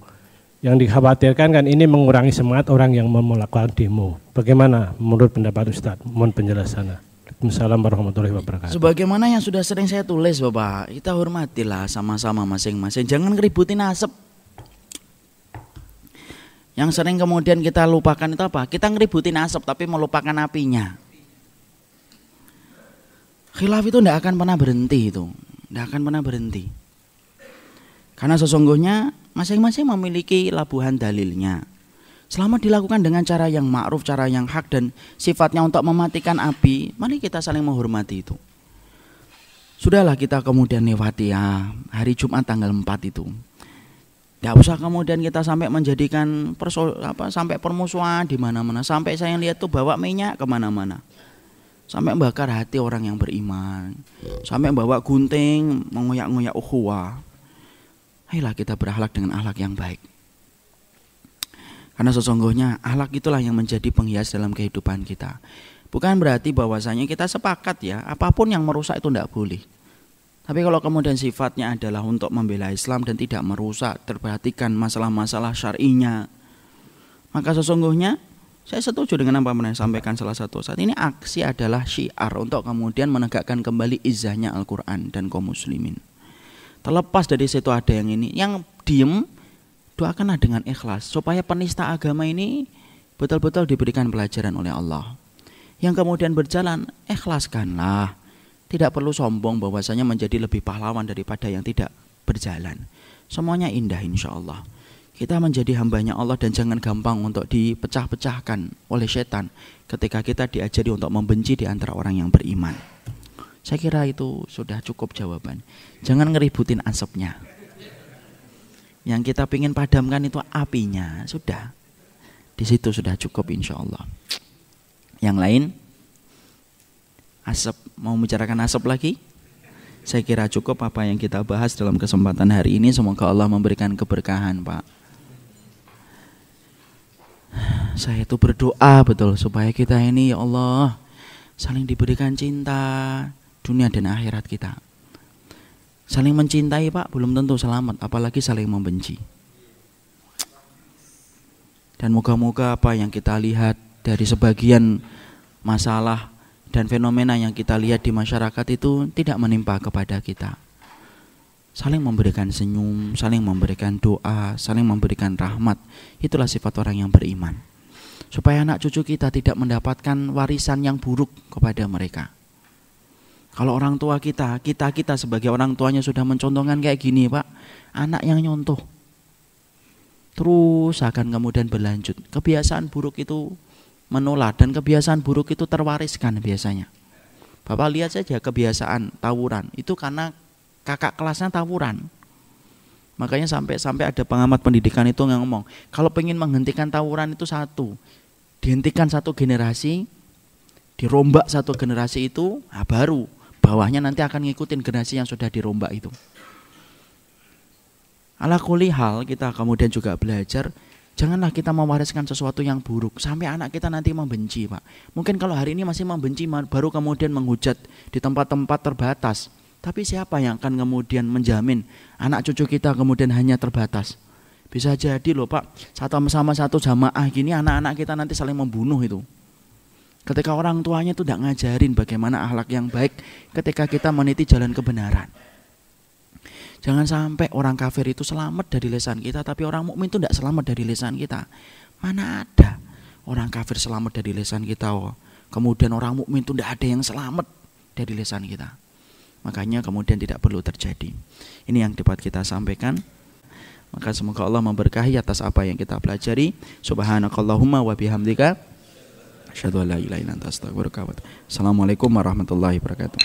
Yang dikhawatirkan kan ini mengurangi semangat orang yang mau melakukan demo. Bagaimana menurut pendapat Ustadz? Mohon penjelasannya. Waalaikumsalam warahmatullahi wabarakatuh. Sebagaimana yang sudah sering saya tulis Bapak, kita hormatilah sama-sama masing-masing. Jangan ngeributin asap. Yang sering kemudian kita lupakan itu apa? Kita ngeributin asap tapi melupakan apinya. Khilaf itu tidak akan pernah berhenti itu. Tidak akan pernah berhenti. Karena sesungguhnya masing-masing memiliki labuhan dalilnya. Selama dilakukan dengan cara yang ma'ruf, cara yang hak dan sifatnya untuk mematikan api, mari kita saling menghormati itu. Sudahlah kita kemudian lewati ya hari Jumat tanggal 4 itu. Tidak usah kemudian kita sampai menjadikan sampai permusuhan di mana-mana. Sampai saya lihat tuh bawa minyak kemana-mana. Sampai membakar hati orang yang beriman. Sampai bawa gunting mengoyak-ngoyak ukhuwah. Ayolah kita berakhlak dengan akhlak yang baik. Karena sesungguhnya akhlak itulah yang menjadi penghias dalam kehidupan kita. Bukan berarti bahwasanya kita sepakat ya, apapun yang merusak itu tidak boleh. Tapi kalau kemudian sifatnya adalah untuk membela Islam dan tidak merusak, terperhatikan masalah-masalah syar'inya, maka sesungguhnya saya setuju dengan apa yang disampaikan salah satu saat ini. Aksi adalah syiar untuk kemudian menegakkan kembali izzahnya Al-Quran dan kaum muslimin. Terlepas dari situ ada yang ini, yang diem, doakanlah dengan ikhlas supaya penista agama ini betul-betul diberikan pelajaran oleh Allah. Yang kemudian berjalan, ikhlaskanlah. Tidak perlu sombong bahwasanya menjadi lebih pahlawan daripada yang tidak berjalan. Semuanya indah insya Allah. Kita menjadi hambanya Allah dan jangan gampang untuk dipecah-pecahkan oleh setan ketika kita diajari untuk membenci di antara orang yang beriman. Saya kira itu sudah cukup jawaban. Jangan ngeributin asapnya. Yang kita ingin padamkan itu apinya. Sudah. Di situ sudah cukup insya Allah. Yang lain? Asap, mau bicarakan asap lagi? Saya kira cukup apa yang kita bahas dalam kesempatan hari ini. Semoga Allah memberikan keberkahan, Pak. Saya itu berdoa betul supaya kita ini ya Allah saling diberikan cinta dunia dan akhirat kita. Saling mencintai Pak belum tentu selamat, apalagi saling membenci. Dan moga-moga apa yang kita lihat dari sebagian masalah dan fenomena yang kita lihat di masyarakat itu tidak menimpa kepada kita. Saling memberikan senyum, saling memberikan doa, saling memberikan rahmat. Itulah sifat orang yang beriman. Supaya anak cucu kita tidak mendapatkan warisan yang buruk kepada mereka. Kalau orang tua kita sebagai orang tuanya sudah mencontohkan kayak gini Pak, anak yang nyontoh terus akan kemudian berlanjut. Kebiasaan buruk itu menular dan kebiasaan buruk itu terwariskan biasanya. Bapak lihat saja kebiasaan tawuran itu karena kakak kelasnya tawuran. Makanya sampai ada pengamat pendidikan itu yang ngomong, kalau pengen menghentikan tawuran itu dihentikan satu generasi, dirombak satu generasi itu, baru bawahnya nanti akan ngikutin generasi yang sudah dirombak itu. Ala kulli hal kita kemudian juga belajar, janganlah kita mewariskan sesuatu yang buruk sampai anak kita nanti membenci Pak. Mungkin kalau hari ini masih membenci baru kemudian menghujat di tempat-tempat terbatas. Tapi siapa yang akan kemudian menjamin anak cucu kita kemudian hanya terbatas? Bisa jadi loh Pak, sama satu jamaah gini anak-anak kita nanti saling membunuh itu. Ketika orang tuanya itu tidak ngajarin bagaimana akhlak yang baik ketika kita meniti jalan kebenaran. Jangan sampai orang kafir itu selamat dari lisan kita, tapi orang mukmin itu tidak selamat dari lisan kita. Mana ada orang kafir selamat dari lisan kita, kemudian orang mukmin itu tidak ada yang selamat dari lisan kita. Makanya kemudian tidak perlu terjadi. Ini yang dapat kita sampaikan. Maka semoga Allah memberkahi atas apa yang kita pelajari. Subhanakallahumma wa bihamdika asyhadu an la ilaha illa anta astaghfiruka wa atubu ilaik. Assalamualaikum warahmatullahi wabarakatuh.